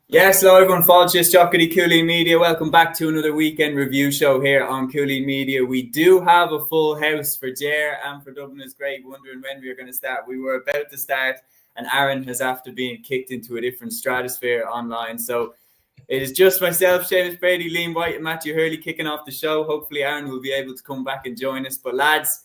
Yes, hello everyone, Fáilte Chocolate Cúilín Media. Welcome back to another weekend review show here on Cúilín Media. We do have a full house for Ger and for Dublin is Great, wondering when we were going to start. We were about to start and Aaron has after being kicked into a different stratosphere online. So it is just myself, Séamus, Brady, Liam White and Matthew Hurley kicking off the show. Hopefully Aaron will be able to come back and join us. But lads,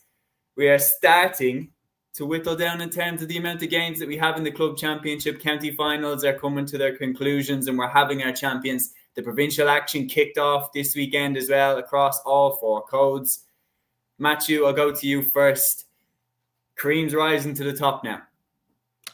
we are starting to whittle down in terms of the amount of games that we have in the club championship. County finals are coming to their conclusions and we're having our champions. The provincial action kicked off this weekend as well across all four codes. Matthew, I'll go to you first. Cream's rising to the top now.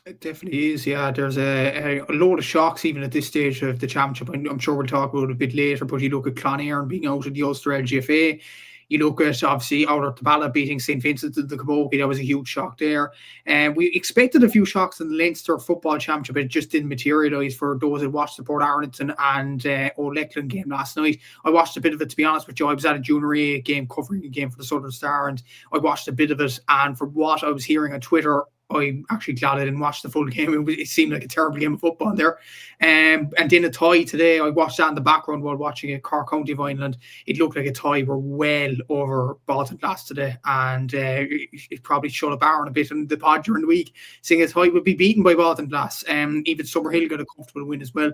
It definitely is, yeah. There's a load of shocks even at this stage of the championship. I'm sure we'll talk about it a bit later, but you look at Clonairon being out of the Ulster LGFA. You look at, obviously, out of the ballot beating St. Vincent and the Camogie. That was a huge shock there. And we expected a few shocks in the Leinster Football Championship. It just didn't materialise for those that watched the Port Arlington and O'Leckland game last night. I watched a bit of it, to be honest with you. I was at a Junior A game covering a game for the Southern Star, and I watched a bit of it. And from what I was hearing on Twitter, I'm actually glad I didn't watch the full game. It seemed like a terrible game of football there. And then a tie today. I watched that in the background while watching a Cork County final, and it looked like a tie were well over Ballygunner today. And it probably shut up Aaron a bit in the pod during the week, saying a tie would be beaten by Ballygunner. Even Summerhill got a comfortable win as well.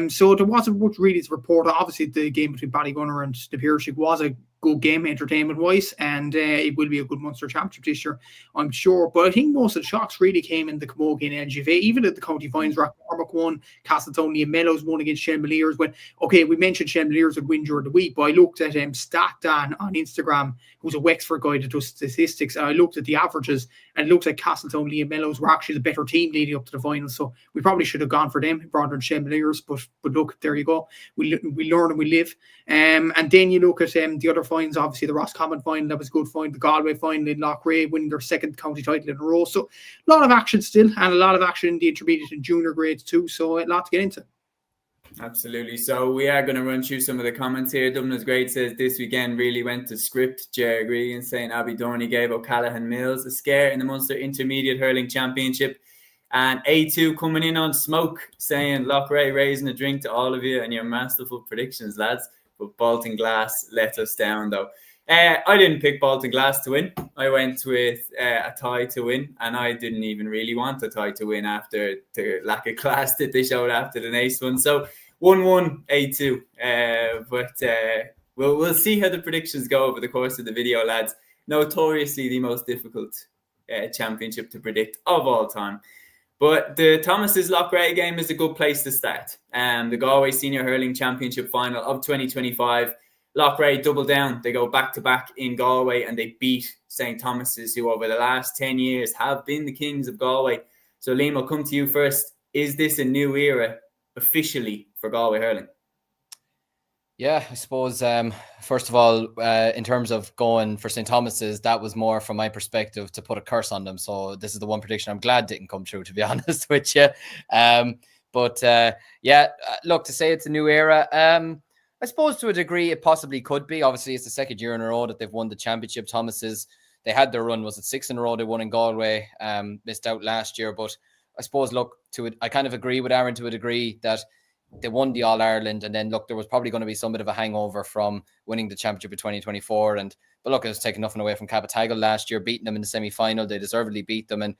So there wasn't much really to report. Obviously, the game between Ballygunner and Na Piarsaigh was a good game entertainment-wise, and it will be a good Munster Championship this year, I'm sure. But I think most of the shocks really came in the Camogie and LGFA, even at the county finals. Roscommon won, Castletown and Mellows won against Shenmaliers. When, okay, we mentioned Shenmaliers would win during the week, but I looked at Stat Dan on Instagram, who's a Wexford guy that does statistics, and I looked at the averages, and it looks like Castletown and Mellows were actually the better team leading up to the finals. So we probably should have gone for them rather than Shenmaliers, but look, there you go. We learn and we live. And then you look at the other finals, obviously the Roscommon final, that was a good final, the Galway final in Loughrea, winning their second county title in a row. So a lot of action still, and a lot of action in the intermediate and junior grades too. So a lot to get into. Absolutely. So we are going to run through some of the comments here. Dublin's Great says this weekend really went to script. Jerry Gregan saying Abby Dorney gave O'Callaghan Mills a scare in the Munster Intermediate Hurling Championship. And A2 coming in on smoke saying Loughrea raising a drink to all of you and your masterful predictions, lads. But Ballygunner let us down though. I didn't pick Ballygunner to win. I went with a tie to win, and I didn't even really want a tie to win after the lack of class that they showed after the Nace one. So 1-1 A2. But we'll see how the predictions go over the course of the video, lads. Notoriously the most difficult championship to predict of all time. But the Thomas's Loughrea game is a good place to start. The Galway Senior Hurling Championship final of 2025. Loughrea double down. They go back-to-back in Galway and they beat St. Thomas's, who over the last 10 years have been the kings of Galway. So Liam, I'll come to you first. Is this a new era officially for Galway hurling? Yeah, I suppose, first of all, in terms of going for St. Thomas's, that was more from my perspective to put a curse on them. So this is the one prediction I'm glad didn't come true, to be honest with you. Look, to say it's a new era, I suppose to a degree it possibly could be. Obviously, it's the second year in a row that they've won the championship. Thomas's, they had their run, was it 6 in a row they won in Galway, missed out last year. But I suppose, look, I kind of agree with Aaron to a degree that they won the All-Ireland, and then look, there was probably going to be some bit of a hangover from winning the championship in 2024. But look, it was taking nothing away from Capitagle last year, beating them in the semi-final. They deservedly beat them and,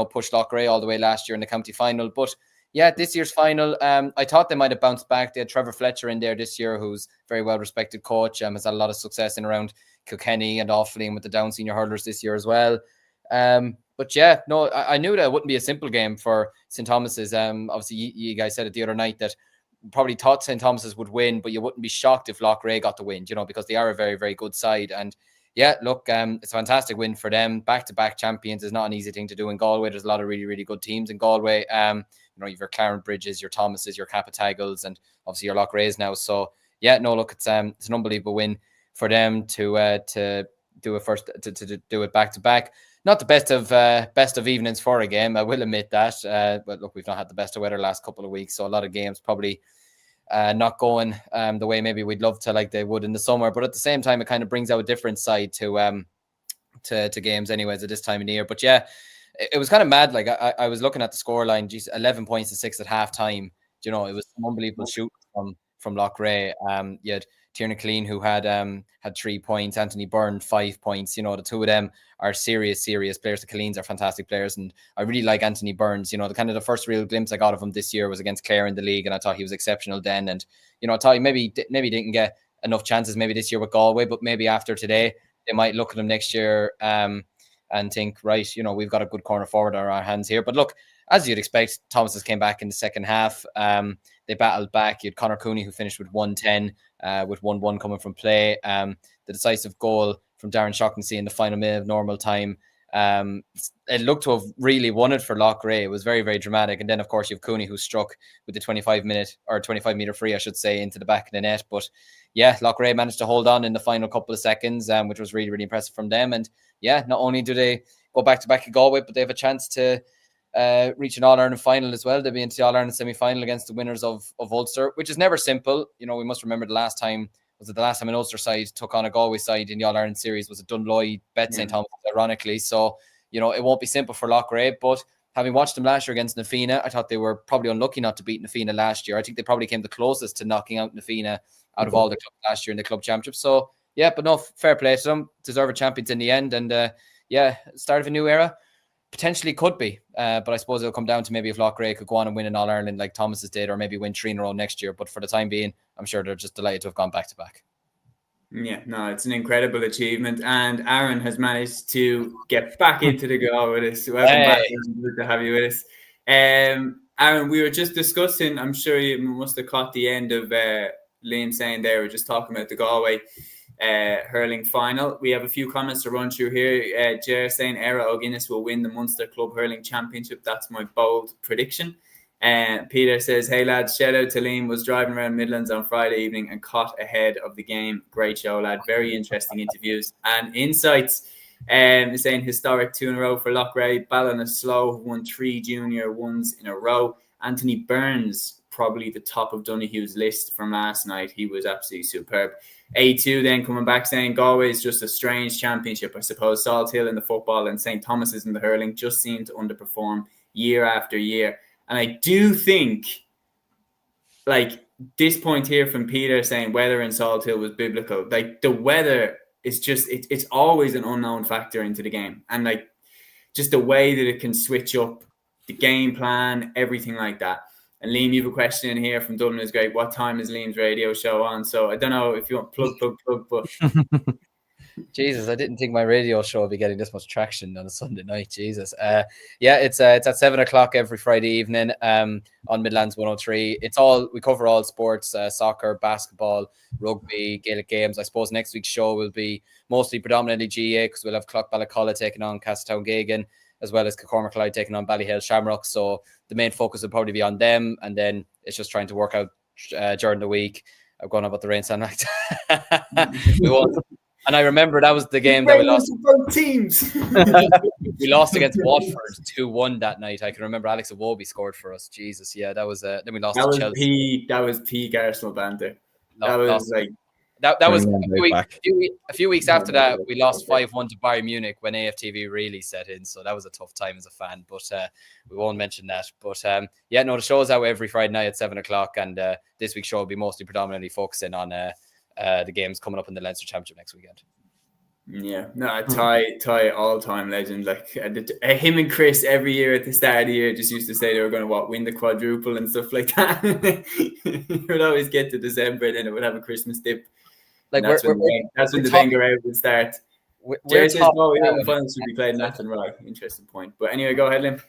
pushed Loughrea all the way last year in the county final. But yeah, this year's final, I thought they might have bounced back. They had Trevor Fletcher in there this year, who's a very well-respected coach, has had a lot of success in around Kilkenny and Offaly with the down senior hurlers this year as well. But yeah, no, I knew that it wouldn't be a simple game for St. Thomas's. Obviously, you guys said it the other night that probably thought St. Thomas's would win, but you wouldn't be shocked if Loughrea got the win, because they are a very, very good side. And yeah, look, it's a fantastic win for them. Back-to-back champions is not an easy thing to do in Galway. There's a lot of really, really good teams in Galway. You've your Clarence Bridges, your Thomases, your Capitagles, and obviously your Loughrea's now. So yeah, no, look, it's an unbelievable win for them to do it first, to do it back-to-back. Not the best of evenings for a game, I will admit that. But look, we've not had the best of weather last couple of weeks, so a lot of games probably not going the way maybe we'd love to, like they would in the summer. But at the same time, it kind of brings out a different side to games anyways at this time of the year. But yeah, it was kind of mad. Like I was looking at the scoreline, 11 points to 6 at halftime. you know, it was some unbelievable shoot from Loughrea. You had Tiernan Cúilín, who had 3 points, Anthony Byrne 5 points. You know, the two of them are serious players. The Cúilíns are fantastic players, and I really like Anthony Burns. You know, the first real glimpse I got of him this year was against Clare in the league, and I thought he was exceptional then. And you know, I thought he maybe didn't get enough chances maybe this year with Galway, but maybe after today they might look at him next year and think, right, you know, we've got a good corner forward on our hands here. But look, as you'd expect, Thomas's came back in the second half. They battled back. You had Conor Cooney, who finished with 110, with 1-1 coming from play. The decisive goal from Darren Shaughnessy in the final minute of normal time. It looked to have really won it for Loughrea. It was very, very dramatic. And then, of course, you have Cooney, who struck with the 25-meter free, I should say, into the back of the net. But yeah, Loughrea managed to hold on in the final couple of seconds, which was really, really impressive from them. And yeah, not only do they go back-to-back at Galway, but they have a chance to reach an All-Ireland final as well. They'll be into the All-Ireland Semi Final against the winners of Ulster, which is never simple. You know, we must remember the last time an Ulster side took on a Galway side in the All-Ireland series was a Dunloy bet St. Thomas, ironically. So, you know, it won't be simple for Loughrea, but having watched them last year against Na Fianna, I thought they were probably unlucky not to beat Na Fianna last year. I think they probably came the closest to knocking out Na Fianna out of all the clubs last year in the club championship. So, yeah, but no, fair play to them. Deserved champions in the end. And, start of a new era. Potentially could be, but I suppose it'll come down to maybe if Loughrea could go on and win an All-Ireland like Thomas's did, or maybe win 3 in a row next year. But for the time being, I'm sure they're just delighted to have gone back-to-back. Yeah, no, it's an incredible achievement, and Aaron has managed to get back into the goal with us. Welcome back. Good to have you with us. Aaron, we were just discussing, I'm sure you must have caught the end of Liam saying there, we're just talking about the Galway hurling final. We have a few comments to run through here. Jer saying Éire O'Guinness will win the Munster Club Hurling Championship. That's my bold prediction. Peter says, hey lads, shout out to Liam, was driving around Midlands on Friday evening and caught ahead of the game. Great show, lad. Very interesting interviews and insights. Saying historic 2 in a row for Loughrea. Ballygunner who won 3 junior ones in a row. Anthony Burns, probably the top of Donoghue's list from last night. He was absolutely superb. A2 then coming back saying Galway is just a strange championship. I suppose Salt Hill in the football and St. Thomas's in the hurling just seem to underperform year after year. And I do think, like, this point here from Peter saying weather in Salt Hill was biblical. Like, the weather is just, it's always an unknown factor into the game. And, like, just the way that it can switch up the game plan, everything like that. And Liam, you have a question in here from Dublin is great. What time is Liam's radio show on? So I don't know if you want plug, but... Jesus, I didn't think my radio show would be getting this much traction on a Sunday night. Jesus. It's at 7:00 every Friday evening on Midlands 103. We cover all sports, soccer, basketball, rugby, Gaelic games. I suppose next week's show will be mostly predominantly GAA because we'll have Clough-Ballacolla taking on Castatown-Gagan, as well as Kilmacud taking on Ballyhale Shamrock. So the main focus will probably be on them, and then it's just trying to work out during the week. I'm going on about the rain sound like we won't. And I remember that was the game that we lost. Both teams. We lost against Watford 2-1 that night. I can remember Alex Iwobi scored for us. Jesus, yeah, that was. Then we lost to Chelsea. That was peak Arsenal banter. That was a few weeks after that. We lost 5-1 to Bayern Munich when AFTV really set in. So that was a tough time as a fan. But we won't mention that. But the show's out every Friday night at 7:00, and this week's show will be mostly predominantly focusing on the games coming up in the Leinster Championship next weekend. Yeah, no, Ty all-time legend. Like him and Chris every year at the start of the year just used to say they were going to win the quadruple and stuff like that. It would always get to December and then it would have a Christmas dip. Like that's when the Wenger out would start. Jerry says we haven't finals should be played nothing right. Interesting point. But anyway, go ahead, Lim.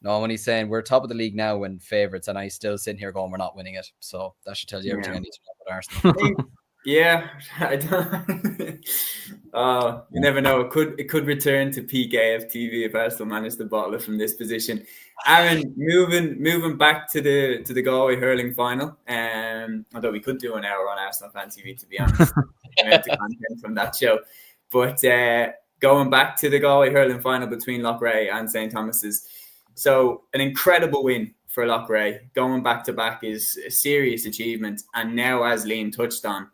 No, when he's saying we're top of the league now and favourites, and I still sitting here going we're not winning it. So that should tell you everything I need to know about Arsenal. Yeah, I don't. You never know. It could return to peak AFTV if Arsenal managed to bottle it from this position. Aaron, moving back to the Galway hurling final. Although we could do an hour on Arsenal Fan TV, to be honest, the content from that show. But going back to the Galway hurling final between Loughrea and St. Thomas's. So an incredible win for Loughrea. Going back to back is a serious achievement. And now, as Liam touched on,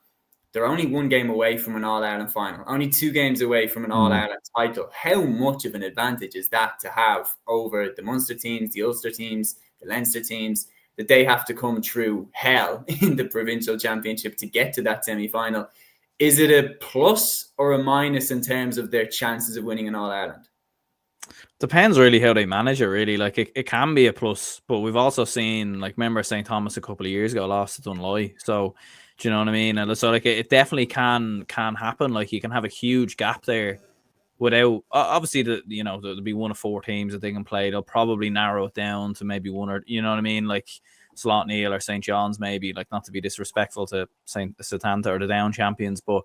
they're only 1 game away from an All-Ireland final, only 2 games away from an All-Ireland title. How much of an advantage is that to have over the Munster teams, the Ulster teams, the Leinster teams? that they have to come through hell in the provincial championship to get to that semi-final. Is it a plus or a minus in terms of their chances of winning an All-Ireland? Depends really how they manage it, really. Like, it can be a plus, but we've also seen, like, remember St. Thomas a couple of years ago lost to Dunloy. So, do you know what I mean? And so, like, it definitely can happen. Like, you can have a huge gap there without, obviously, there'll be one of 4 teams that they can play. They'll probably narrow it down to maybe one, or, you know what I mean? Like Slot Neil or St. John's, maybe, like, not to be disrespectful to St. Satanta or the Down champions, but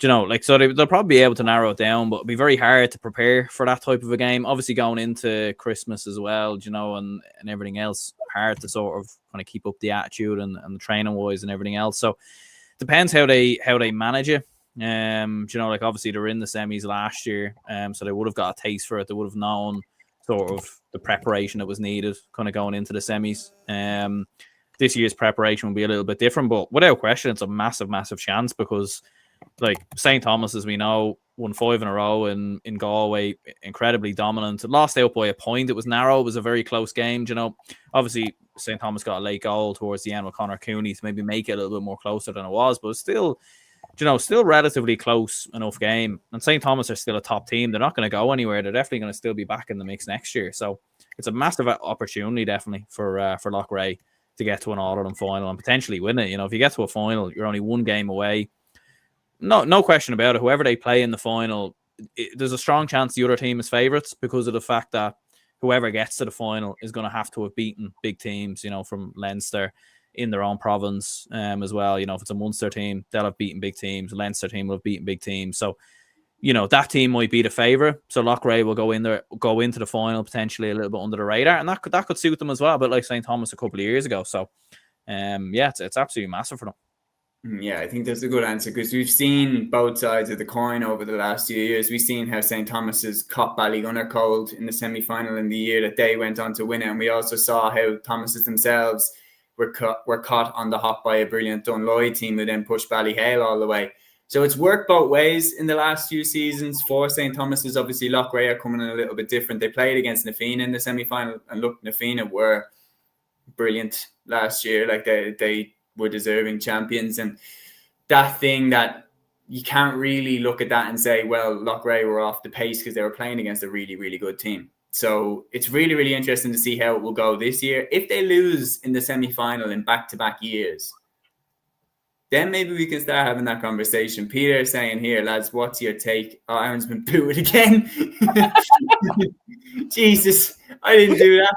like, so they'll probably be able to narrow it down, but it'll be very hard to prepare for that type of a game. Obviously, going into Christmas as well, and everything else, hard to sort of kind of keep up the attitude and the training wise and everything else. So depends how they manage it. Like, obviously they're in the semis last year, so they would have got a taste for it. They would have known sort of the preparation that was needed kind of going into the semis. This year's preparation will be a little bit different, but without question, it's a massive, massive chance because, like, St. Thomas, as we know, won 5 in a row in Galway, incredibly dominant. It lost out by a point. It was narrow. It was a very close game. Obviously St. Thomas got a late goal towards the end with Conor Cooney to maybe make it a little bit more closer than it was, but still, still relatively close enough game. And St. Thomas are still a top team. They're not going to go anywhere. They're definitely going to still be back in the mix next year. So it's a massive opportunity, definitely, for Loughrea to get to an All-Ireland final and potentially win it. If you get to a final, you're only one game away. No question about it. Whoever they play in the final, there's a strong chance the other team is favourites because of the fact that whoever gets to the final is going to have beaten big teams, from Leinster in their own province as well. If it's a Munster team, they'll have beaten big teams. A Leinster team will have beaten big teams. So, that team might be the favourite. So Loughrea will go into the final potentially a little bit under the radar, and that could suit them as well. But like St. Thomas a couple of years ago. So, it's absolutely massive for them. Yeah, I think that's a good answer because we've seen both sides of the coin over the last few years. We've seen how St. Thomas's caught Ballygunner cold in the semi-final in the year that they went on to win it, and we also saw how Thomas's themselves were caught on the hop by a brilliant Dunloy team who then pushed Ballyhale all the way. So it's worked both ways in the last few seasons for St. Thomas's. Obviously, Loughrea coming in a little bit different. They played against Na Fianna in the semi-final, and look, Na Fianna were brilliant last year. Like, they were deserving champions, and that thing that you can't really look at that and say, well, Loughrea were off the pace because they were playing against a really, really good team. So it's really, really interesting to see how it will go this year. If they lose in the semi-final in back-to-back years, then maybe we can start having that conversation. Peter is saying here, lads, what's your take? Oh, Aaron's been booed again. Jesus, I didn't do that.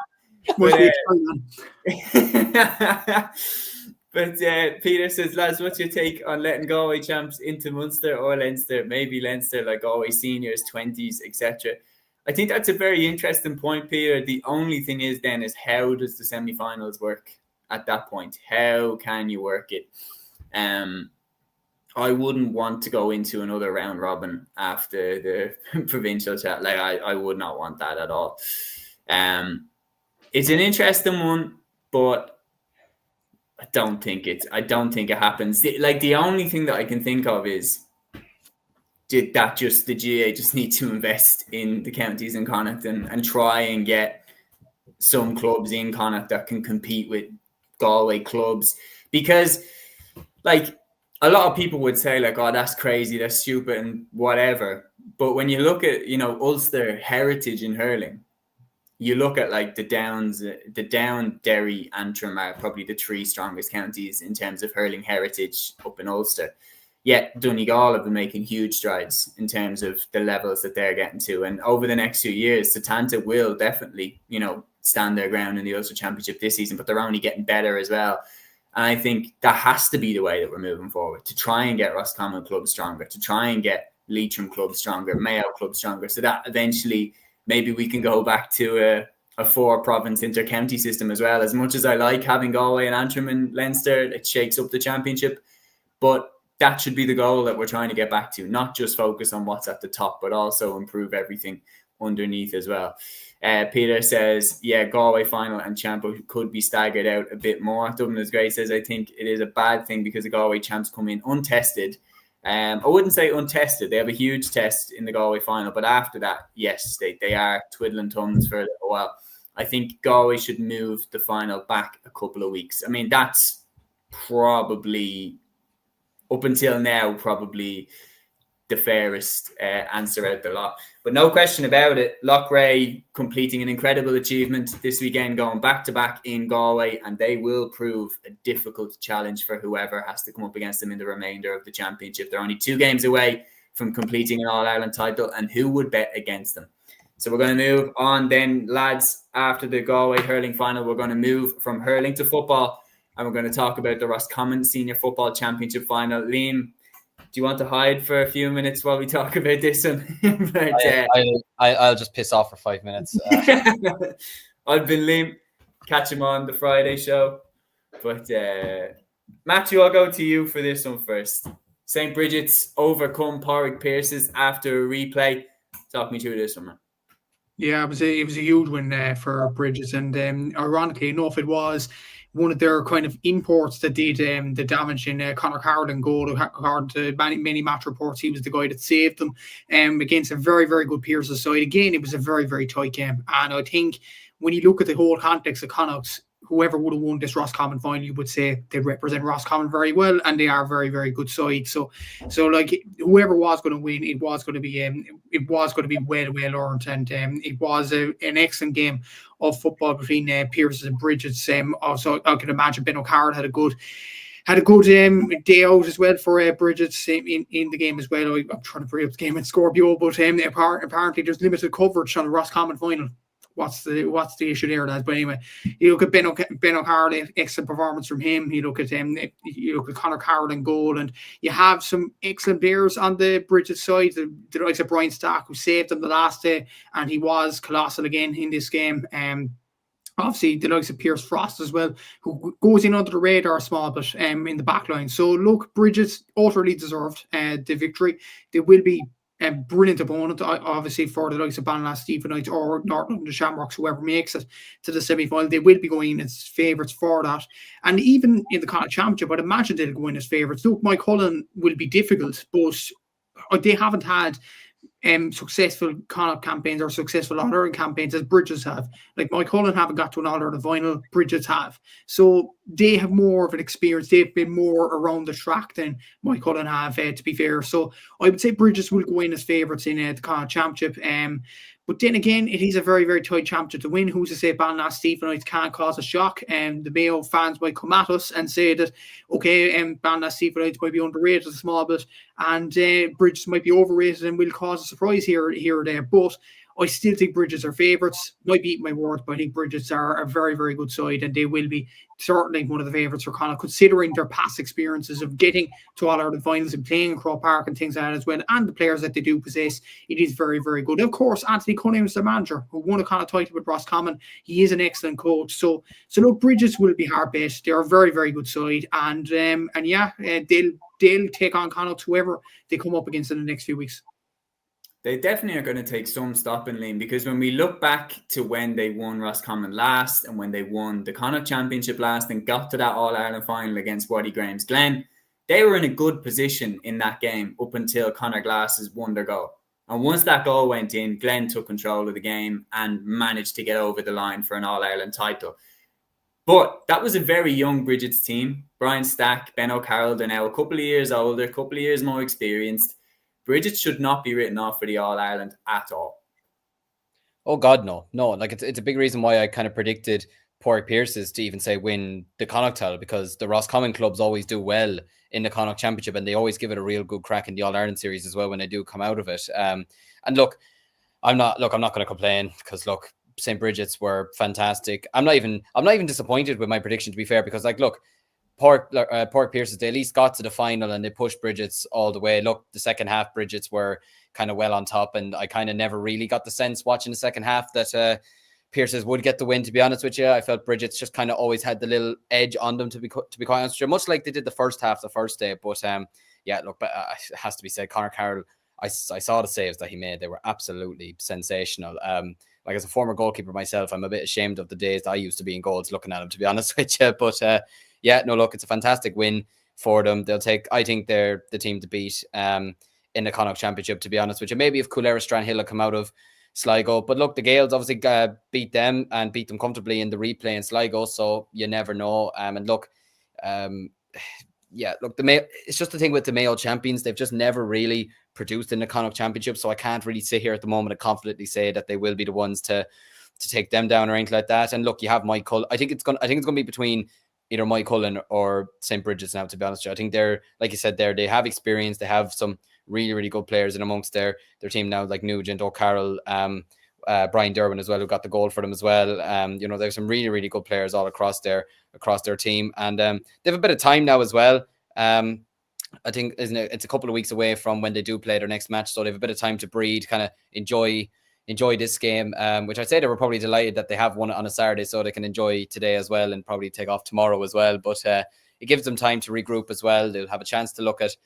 But Peter says, lads, what's your take on letting Galway champs into Munster or Leinster? Maybe Leinster, like Galway seniors, 20s, etc. I think that's a very interesting point, Peter. The only thing is then is how does the semi-finals work at that point? How can you work it? I wouldn't want to go into another round robin after the provincial chat. Like, I would not want that at all. It's an interesting one, but I don't think it happens. The only thing that I can think of is the GA just need to invest in the counties in Connacht and try and get some clubs in Connacht that can compete with Galway clubs, because like a lot of people would say like, oh, that's crazy, that's stupid and whatever. But when you look at, Ulster heritage in hurling, you look at like the Down, Derry, Antrim are probably the 3 strongest counties in terms of hurling heritage up in Ulster. Yet Donegal have been making huge strides in terms of the levels that they're getting to. And over the next few years, Satanta will definitely, stand their ground in the Ulster Championship this season, but they're only getting better as well. And I think that has to be the way that we're moving forward, to try and get Roscommon clubs stronger, to try and get Leitrim clubs stronger, Mayo clubs stronger, so that eventually maybe we can go back to a 4-province inter-county system as well. As much as I like having Galway and Antrim and Leinster, it shakes up the championship. But that should be the goal that we're trying to get back to, not just focus on what's at the top, but also improve everything underneath as well. Peter says, yeah, Galway final and champ could be staggered out a bit more. Dublin's Great says, I think it is a bad thing because the Galway champs come in untested. I wouldn't say untested. They have a huge test in the Galway final, but after that, yes, they are twiddling thumbs for a little while. I think Galway should move the final back a couple of weeks. I mean, that's probably, up until now, probably the fairest answer out the lot. But no question about it, Loughrea completing an incredible achievement this weekend, going back-to-back in Galway, and they will prove a difficult challenge for whoever has to come up against them in the remainder of the championship. They're only 2 games away from completing an All-Ireland title, and who would bet against them? So we're going to move on then, lads. After the Galway hurling final, we're going to move from hurling to football, and we're going to talk about the Roscommon Senior Football Championship final. Liam, do you want to hide for a few minutes while we talk about this one? I'll just piss off for 5 minutes. I've been Liam. Catch him on the Friday show. But Matthew, I'll go to you for this one first. St. Brigid's overcome Pádraig Pearse's after a replay. Talk me through this one, man. Yeah, it was a huge win for Brigids, and ironically enough, it was one of their kind of imports that did the damage in Conor Carlin goal. According to many match reports, he was the guy that saved them against a very, very good Pearse's side. Again, it was a very, very tight game, and I think when you look at the whole context of Connacht's, whoever would have won this Roscommon final, you would say they represent Roscommon very well, and they are a very, very good side. So like whoever was going to win, it was going to be well earned, and it was an excellent game of football between Pearse's and Brigids. Also, I can imagine Ben O'Carroll had a good day out as well for Brigids in the game as well. I'm trying to bring up the game in Scorpio, but apparently there's limited coverage on the Roscommon final. What's the issue there, lads? But anyway, you look at Ben O'Carroll, excellent performance from him. You look at Conor Carroll in goal, and you have some excellent players on the Brigid side. The likes of Brian Stack, who saved them the last day, and he was colossal again in this game. Obviously, the likes of Pierce Frost as well, who goes in under the radar a small bit in the back line. So look, Brigids utterly deserved the victory. They will be a brilliant opponent, obviously, for the likes of Ballygunner Stephenites or North London Shamrocks, whoever makes it to the semi-final. They will be going in as favourites for that. And even in the Connacht Championship, I'd imagine they'll go in as favourites. Look, Mike Cullen will be difficult, but they haven't had successful Connacht campaigns or successful All-Ireland campaigns as Brigids have. Like Mike Cullen haven't got to an All-Ireland final, Brigids have. So they have more of an experience. They've been more around the track than Mike Cullen have, to be fair. So I would say Brigids will go in as favourites in the Connacht Championship. But then again, it is a very, very tight championship to win. Who's to say Ballygunner Stephenites can't cause a shock? The Mayo fans might come at us and say that, okay, Ballygunner Stephenites might be underrated a small bit, and Brigids might be overrated and will cause a surprise here or there. But I still think Brigids are favourites. Might be eating my words, but I think Brigids are a very, very good side, and they will be certainly one of the favourites for Connacht, considering their past experiences of getting to All-Ireland finals and playing in Croke Park and things like that as well, and the players that they do possess. It is very, very good. Of course, Anthony Cunningham is the manager, who won a Connacht title with Roscommon. He is an excellent coach. So look, Brigids will be hard bet. They are a very, very good side, and they'll take on Connacht, whoever they come up against in the next few weeks. They definitely are going to take some stopping, Liam, because when we look back to when they won Roscommon last and when they won the Connacht Championship last and got to that All-Ireland final against Waddy Graham's Glen, they were in a good position in that game up until Conor Glass's won their goal. And once that goal went in, Glen took control of the game and managed to get over the line for an All-Ireland title. But that was a very young Brigids team. Brian Stack, Ben O'Carroll, they're now a couple of years older, a couple of years more experienced. Brigids should not be written off for the All-Ireland at all. Oh God, no. Like it's a big reason why I kind of predicted Pádraig Pearse's to even say win the Connacht title, because the Roscommon clubs always do well in the Connacht Championship, and they always give it a real good crack in the All-Ireland series as well when they do come out of it. And look, I'm not going to complain, because look, St. Brigids were fantastic. I'm not even disappointed with my prediction, to be fair, because like look, Pádraig Pearse, they at least got to the final and they pushed Brigids all the way. Look, the second half, Brigids were kind of well on top, and I kind of never really got the sense watching the second half that Pearse's would get the win, to be honest with you. I felt Brigids just kind of always had the little edge on them, to be quite honest with you, much like they did the first half, the first day. But yeah, look, but it has to be said, Conor Carroll, I saw the saves that he made. They were absolutely sensational. Like as a former goalkeeper myself, I'm a bit ashamed of the days that I used to be in goals looking at him, to be honest with you. But yeah, no, look, it's a fantastic win for them. I think they're the team to beat in the Connacht Championship, to be honest with you. Maybe if Cúilín Strandhill had come out of Sligo. But look, the Gaels obviously beat them and beat them comfortably in the replay in Sligo, so you never know. And look, look, it's just the thing with the Mayo champions. They've just never really produced in the Connacht Championship, so I can't really sit here at the moment and confidently say that they will be the ones to take them down or anything like that. And look, you have Mike Cullen. I think it's going to be between either Mike Cullen or St. Brigids now, to be honest with you. I think they're, like you said there, they have experience. They have some really, really good players in amongst their team now, like Nugent, O'Carroll, Brian Derwin as well, who got the goal for them as well. There's some really, really good players all across their team. And they have a bit of time now as well. I think it's a couple of weeks away from when they do play their next match, so they have a bit of time to breathe, kind of enjoy this game, which I'd say they were probably delighted that they have won it on a Saturday, so they can enjoy today as well and probably take off tomorrow as well. But it gives them time to regroup as well. They'll have a chance to look at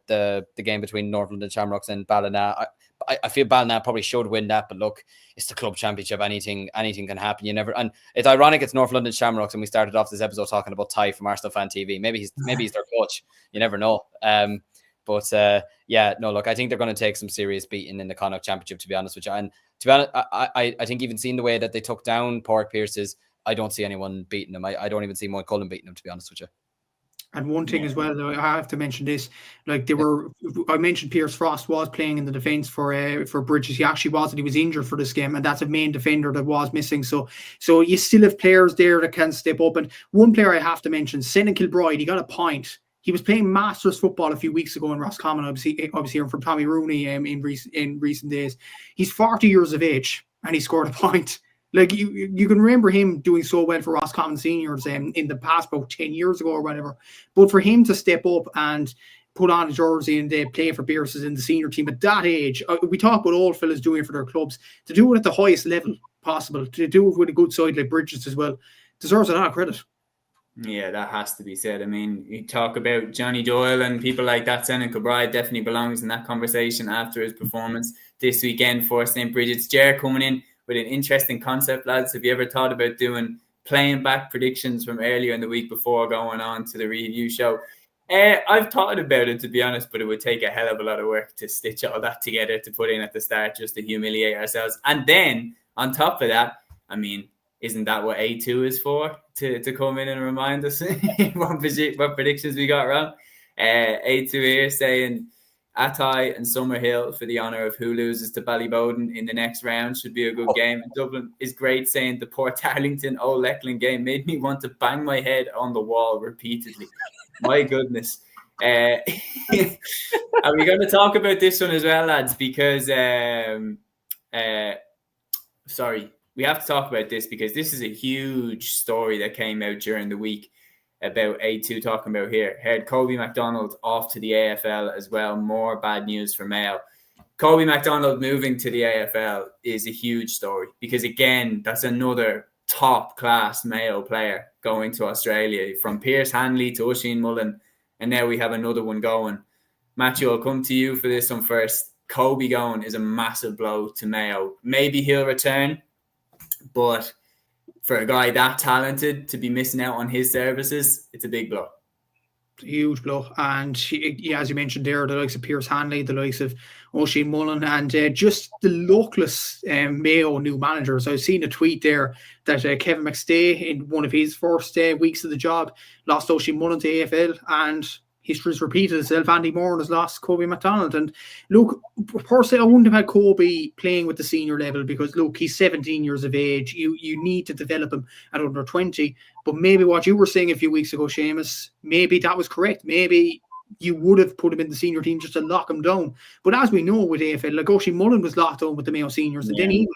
the game between North London Shamrocks and Ballina. I feel Ballina probably should win that, but look, it's the club championship. Anything can happen. And it's ironic it's North London Shamrocks, and we started off this episode talking about Ty from Arsenal Fan TV. Maybe he's their coach. You never know. Look, I think they're going to take some serious beating in the Connacht Championship, to be honest with you. And to be honest, I think even seeing the way that they took down Pádraig Pearses, I don't see anyone beating them. I don't even see Mike Cullen beating them, to be honest with you. And one thing as well, though, I have to mention this. Like I mentioned Pierce Frost was playing in the defence for Brigids. He actually wasn't. He was injured for this game, and that's a main defender that was missing. So you still have players there that can step up. And one player I have to mention, Senan Kilbride, he got a point. He was playing Masters football a few weeks ago in Roscommon. Obviously hearing from Tommy Rooney in recent days. He's 40 years of age, and he scored a point. Like you can remember him doing so well for Roscommon seniors in the past, about 10 years ago or whatever. But for him to step up and put on a jersey and play for Pearses in the senior team at that age, we talk about old fellas doing it for their clubs. To do it at the highest level possible, to do it with a good side like Brigids as well, deserves a lot of credit. Yeah, that has to be said. I mean, you talk about Johnny Doyle and people like that. Senan Kilbride definitely belongs in that conversation after his performance this weekend for St. Brigids. Ger coming in with an interesting concept, lads. Have you ever thought about playing back predictions from earlier in the week before going on to the review show? I've thought about it, to be honest, but it would take a hell of a lot of work to stitch all that together to put in at the start just to humiliate ourselves. And then, on top of that, I mean, isn't that what A2 is for? To come in and remind us what predictions we got wrong? A2 here saying Athy and Summerhill for the honour of who loses to Ballyboden in the next round should be a good game. And Dublin is great, saying the Port Darlington Old Leckland game made me want to bang my head on the wall repeatedly. My goodness. Are we going to talk about this one as well, lads? Because we have to talk about this because this is a huge story that came out during the week about A2 talking about here. Heard Colby MacDonald off to the AFL as well. More bad news for Mayo. Colby MacDonald moving to the AFL is a huge story because, again, that's another top-class Mayo player going to Australia. From Pierce Hanley to Oisin Mullen, and now we have another one going. Matthew, I'll come to you for this one first. Colby going is a massive blow to Mayo. Maybe he'll return, but for a guy that talented to be missing out on his services, it's a big blow. A huge blow. And as you mentioned there, the likes of Pierce Hanley, the likes of Oisin Mullen, and just the luckless Mayo new managers. I've seen a tweet there that Kevin McStay, in one of his first weeks of the job, lost Oisin Mullen to AFL, and history's repeated itself. Andy Moran has lost Colby MacDonald. And look, personally, I wouldn't have had Colby playing with the senior level because, look, he's 17 years of age. You need to develop him at under 20. But maybe what you were saying a few weeks ago, Séamus, maybe that was correct. Maybe you would have put him in the senior team just to lock him down. But as we know with AFL, like Oisin Mullen was locked down with the Mayo seniors, and then he went.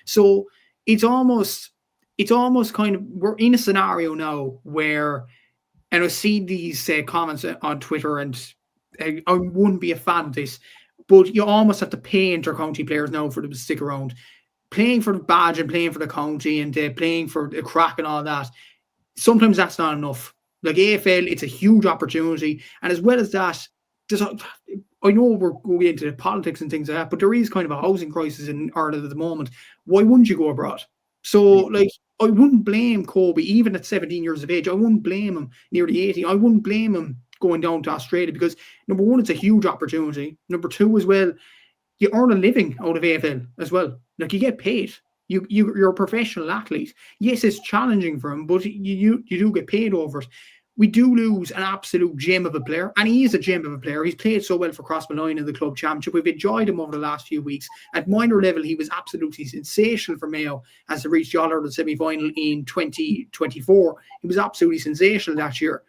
So it's almost kind of, we're in a scenario now where, and I've seen these comments on Twitter, and I wouldn't be a fan of this, but you almost have to pay inter-county players now for them to stick around. Playing for the badge and playing for the county and playing for the crack and all that, sometimes that's not enough. Like AFL, it's a huge opportunity. And as well as that, I know we're going into politics and things like that, but there is kind of a housing crisis in Ireland at the moment. Why wouldn't you go abroad? So, I wouldn't blame Colby, even at 17 years of age. I wouldn't blame him nearly 80. I wouldn't blame him going down to Australia because, number one, it's a huge opportunity. Number two, as well, you earn a living out of AFL as well. Like, you get paid. You're a professional athlete. Yes, it's challenging for him, but you do get paid over it. We do lose an absolute gem of a player, and he is a gem of a player. He's played so well for Crossmaglen in the club championship. We've enjoyed him over the last few weeks. At minor level, he was absolutely sensational for Mayo as they reached the All-Ireland Semi Final in 2024. He was absolutely sensational that year.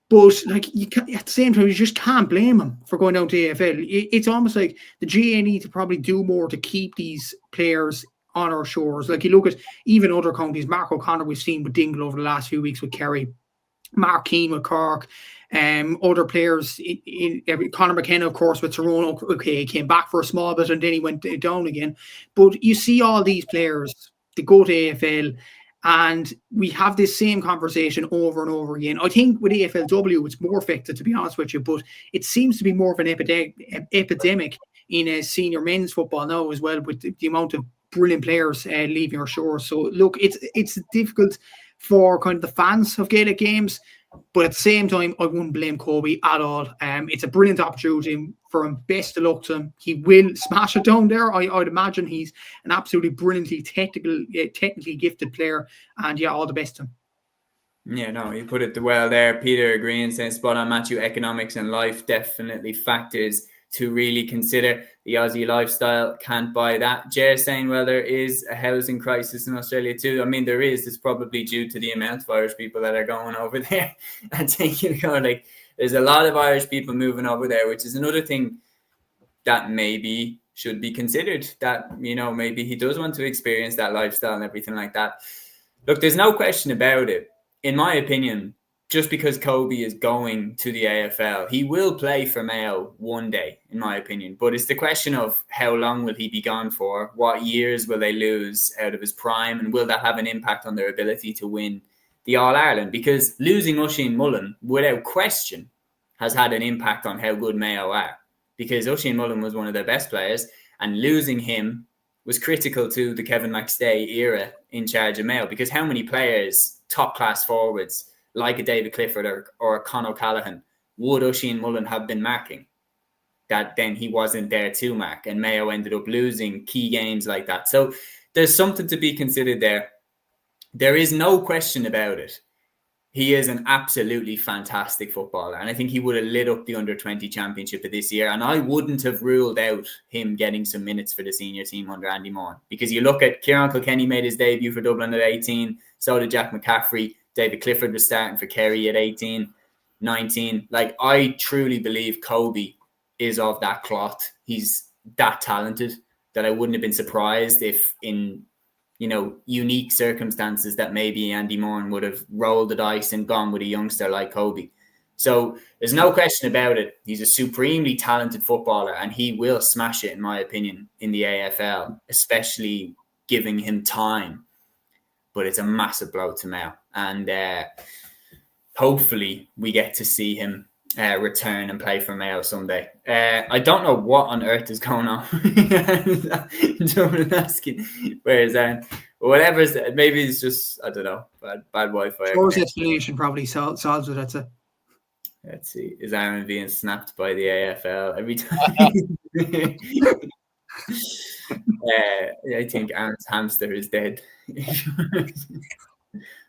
But like, at the same time, you just can't blame him for going down to AFL. It's almost like the GA need to probably do more to keep these players on our shores. Like, you look at even other counties, Mark O'Connor we've seen with Dingle over the last few weeks with Kerry, Mark Keane with Cork, other players, Conor McKenna, of course, with Tyrone. Okay, he came back for a small bit and then he went down again. But you see all these players, they go to AFL, and we have this same conversation over and over again. I think with AFLW, it's more affected, to be honest with you, but it seems to be more of an epidemic in senior men's football now as well, with the amount of brilliant players leaving our shores. So look, it's difficult for kind of the fans of Gaelic games, but at the same time, I wouldn't blame Kobe at all. It's a brilliant opportunity for him. Best of luck to him. He will smash it down there. I'd imagine he's an absolutely brilliantly technically gifted player, and yeah, all the best to him. Yeah, no, you put it well there. Peter agreeing, saying spot on, Matthew. Economics and life definitely factors to really consider. The Aussie lifestyle can't buy that. Jer saying, well, there is a housing crisis in Australia too. I mean, there is. It's probably due to the amount of Irish people that are going over there and taking, like, there's a lot of Irish people moving over there, which is another thing that maybe should be considered, that, you know, maybe he does want to experience that lifestyle and everything like that. Look, there's no question about it. In my opinion, just because Kobe is going to the AFL, he will play for Mayo one day, in my opinion. But it's the question of how long will he be gone for? What years will they lose out of his prime? And will that have an impact on their ability to win the All-Ireland? Because losing Oisin Mullen, without question, has had an impact on how good Mayo are. Because Oisin Mullen was one of their best players, and losing him was critical to the Kevin McStay era in charge of Mayo. Because how many players, top-class forwards, like a David Clifford or a Con O'Callaghan, would Oisin Mullen have been marking that then he wasn't there to mark, and Mayo ended up losing key games like that? So there's something to be considered there. There is no question about it. He is an absolutely fantastic footballer, and I think he would have lit up the under-20 championship of this year, and I wouldn't have ruled out him getting some minutes for the senior team under Andy Moore, because you look at Kieran Kilkenny made his debut for Dublin at 18, so did Jack McCaffrey. David Clifford was starting for Kerry at 18, 19. Like, I truly believe Kobe is of that cloth. He's that talented that I wouldn't have been surprised if in, you know, unique circumstances that maybe Andy Moran would have rolled the dice and gone with a youngster like Kobe. So there's no question about it. He's a supremely talented footballer, and he will smash it, in my opinion, in the AFL, especially giving him time. But it's a massive blow to Mayo. And hopefully we get to see him return and play for Mayo someday. I don't know what on earth is going on. Asking where is that? Whatever is that? Maybe it's just, I don't know, bad Wi-Fi. Short explanation probably solves it. That's it. Let's see. Is Aaron being snapped by the AFL every time? I think Aaron's hamster is dead.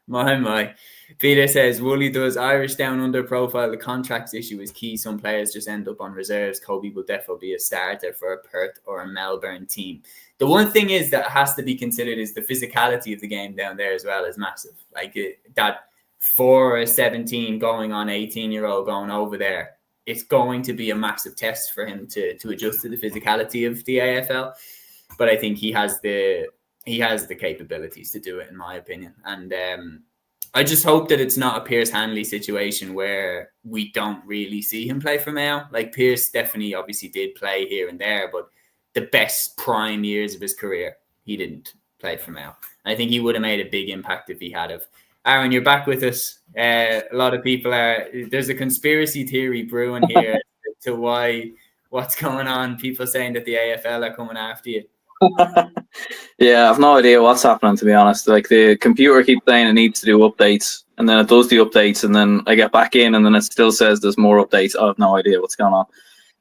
My. Peter says, Woolley does Irish down under profile. The contracts issue is key. Some players just end up on reserves. Kobe will definitely be a starter for a Perth or a Melbourne team. The one thing is that has to be considered is the physicality of the game down there as well is massive. Like that 4 or 17 going on 18-year-old going over there, it's going to be a massive test for him to adjust to the physicality of the AFL. But I think he has the capabilities to do it, in my opinion. And I just hope that it's not a Pierce Hanley situation where we don't really see him play for Mayo. Like, Pierce definitely obviously did play here and there, but the best prime years of his career, he didn't play for Mayo. I think he would have made a big impact if he had have. Aaron, you're back with us. A lot of people there's a conspiracy theory brewing here to what's going on. People saying that the AFL are coming after you. Yeah, I've no idea what's happening, to be honest. Like, the computer keeps saying it needs to do updates, and then it does the updates, and then I get back in, and then it still says there's more updates. I have no idea what's going on.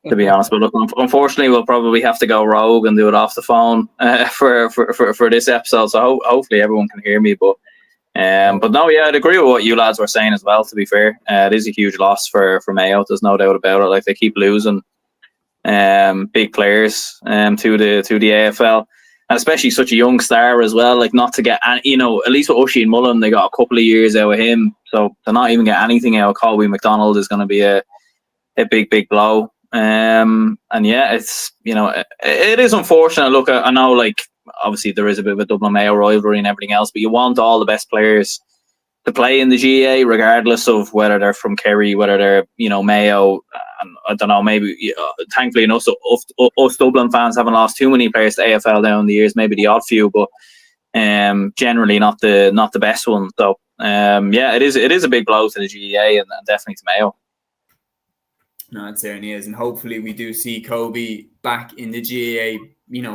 to be honest. But look, unfortunately, we'll probably have to go rogue and do it off the phone for this episode. So hopefully everyone can hear me. But no, yeah, I'd agree with what you lads were saying as well. To be fair, it is a huge loss for Mayo. There's no doubt about it. Like, they keep losing big players to the AFL. And especially such a young star as well, like, not to get, at least with Ushie and Mullen, they got a couple of years out of him. So to not even get anything out of Colby McDonald is going to be a big blow. And yeah, it's, it is unfortunate. Look, I know, like, obviously there is a bit of a Dublin Mayo rivalry and everything else, but you want all the best players to play in the GAA, regardless of whether they're from Kerry, whether they're, Mayo. And I don't know, maybe, thankfully enough, us Dublin fans haven't lost too many players to AFL down the years, maybe the odd few, but generally not the best one. So yeah, it is a big blow to the GAA and definitely to Mayo. No, it certainly is. And hopefully we do see Kobe back in the GAA,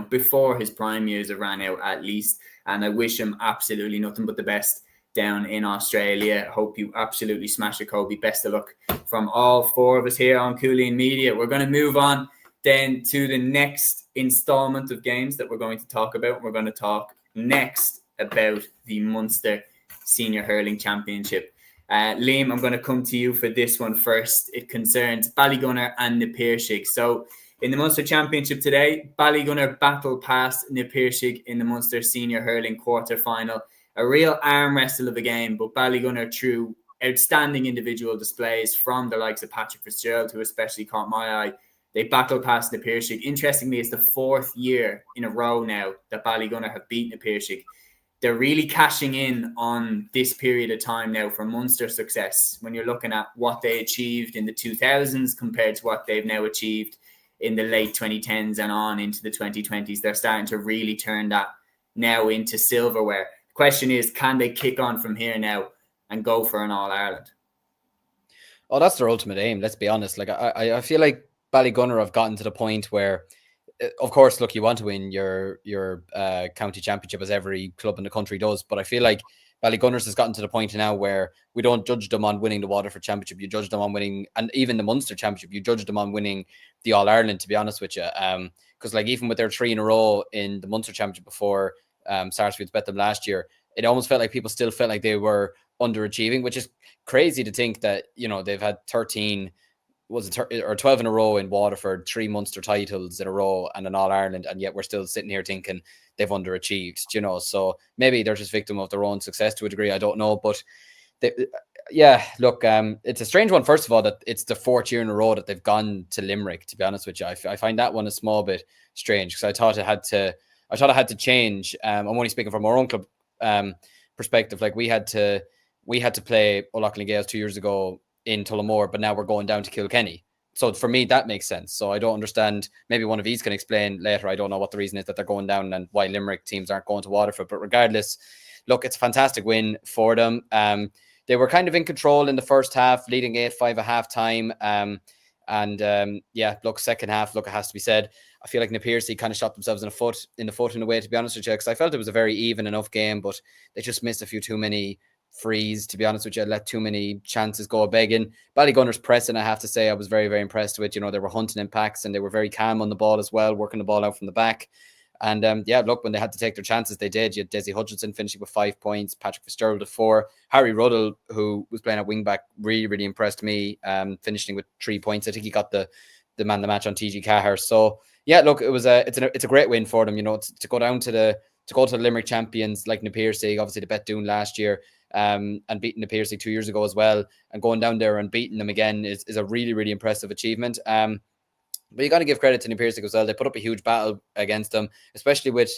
before his prime years have ran out at least. And I wish him absolutely nothing but the best down in Australia. Hope you absolutely smash it, Kobe. Best of luck from all four of us here on Cúilín Media. We're going to move on then to the next installment of games that we're going to talk about. We're going to talk next about the Munster Senior Hurling Championship. Liam, I'm going to come to you for this one first. It concerns Ballygunner and Na Piarsaigh. So in the Munster Championship today, Ballygunner battled past Na Piarsaigh in the Munster Senior Hurling quarter-final. A real arm wrestle of a game, but Ballygunner, through outstanding individual displays from the likes of Patrick Fitzgerald, who especially caught my eye, they battled past Na Piarsaigh. Interestingly, it's the fourth year in a row now that Ballygunner have beaten Na Piarsaigh. They're really cashing in on this period of time now for Munster success. When you're looking at what they achieved in the 2000s compared to what they've now achieved in the late 2010s and on into the 2020s, they're starting to really turn that now into silverware. The question is, can they kick on from here now and go for an All-Ireland? Oh, that's their ultimate aim, let's be honest. Like, I feel like Ballygunner have gotten to the point where, of course, look, you want to win your county championship, as every club in the country does. But I feel like Ballygunners has gotten to the point now where we don't judge them on winning the Waterford Championship. You judge them on winning, and even the Munster Championship, you judge them on winning the All-Ireland, to be honest with you. Because like, even with their 3 in a row in the Munster Championship before Sarsfields bet them last year, it almost felt like people still felt like they were underachieving, which is crazy to think that, they've had 13... was it or 12 in a row in Waterford, 3 Munster titles in a row and an All-Ireland, and yet we're still sitting here thinking they've underachieved, so maybe they're just victim of their own success to a degree, I don't know, but look, it's a strange one, first of all, that it's the 4th year in a row that they've gone to Limerick, to be honest with you. I find that one a small bit strange, because I thought it had to change. I'm only speaking from our own club perspective. Like, we had to play O'Loughlin Gales 2 years ago in Tullamore, but now we're going down to Kilkenny. So for me, that makes sense. So I don't understand. Maybe one of these can explain later. I don't know what the reason is that they're going down and why Limerick teams aren't going to Waterford. But regardless, look, it's a fantastic win for them. They were kind of in control in the first half, leading 8-5 at half time. Look, second half, look, it has to be said, I feel like Na Piarsaigh kind of shot themselves in the foot in a way, to be honest with you, because I felt it was a very even enough game, but they just missed a few too many frees, to be honest with you. Let too many chances go begging. Ballygunner's pressing, I have to say, I was very, very impressed with. They were hunting in packs and they were very calm on the ball as well, working the ball out from the back. And look, when they had to take their chances, they did. You had Desi Hutchinson finishing with 5 points, Patrick Fitzgerald with 4. Harry Ruddle, who was playing at wing back, really, really impressed me, finishing with 3 points. I think he got the man of the match on TG Cahir. So yeah, look, it's a great win for them. To go down to the Limerick champions like Na Piarsaigh, obviously the bet Doon last year, and beating Na Piarsaigh 2 years ago as well, and going down there and beating them again is a really, really impressive achievement. But you got to give credit to Na Piarsaigh as well. They put up a huge battle against them, especially with,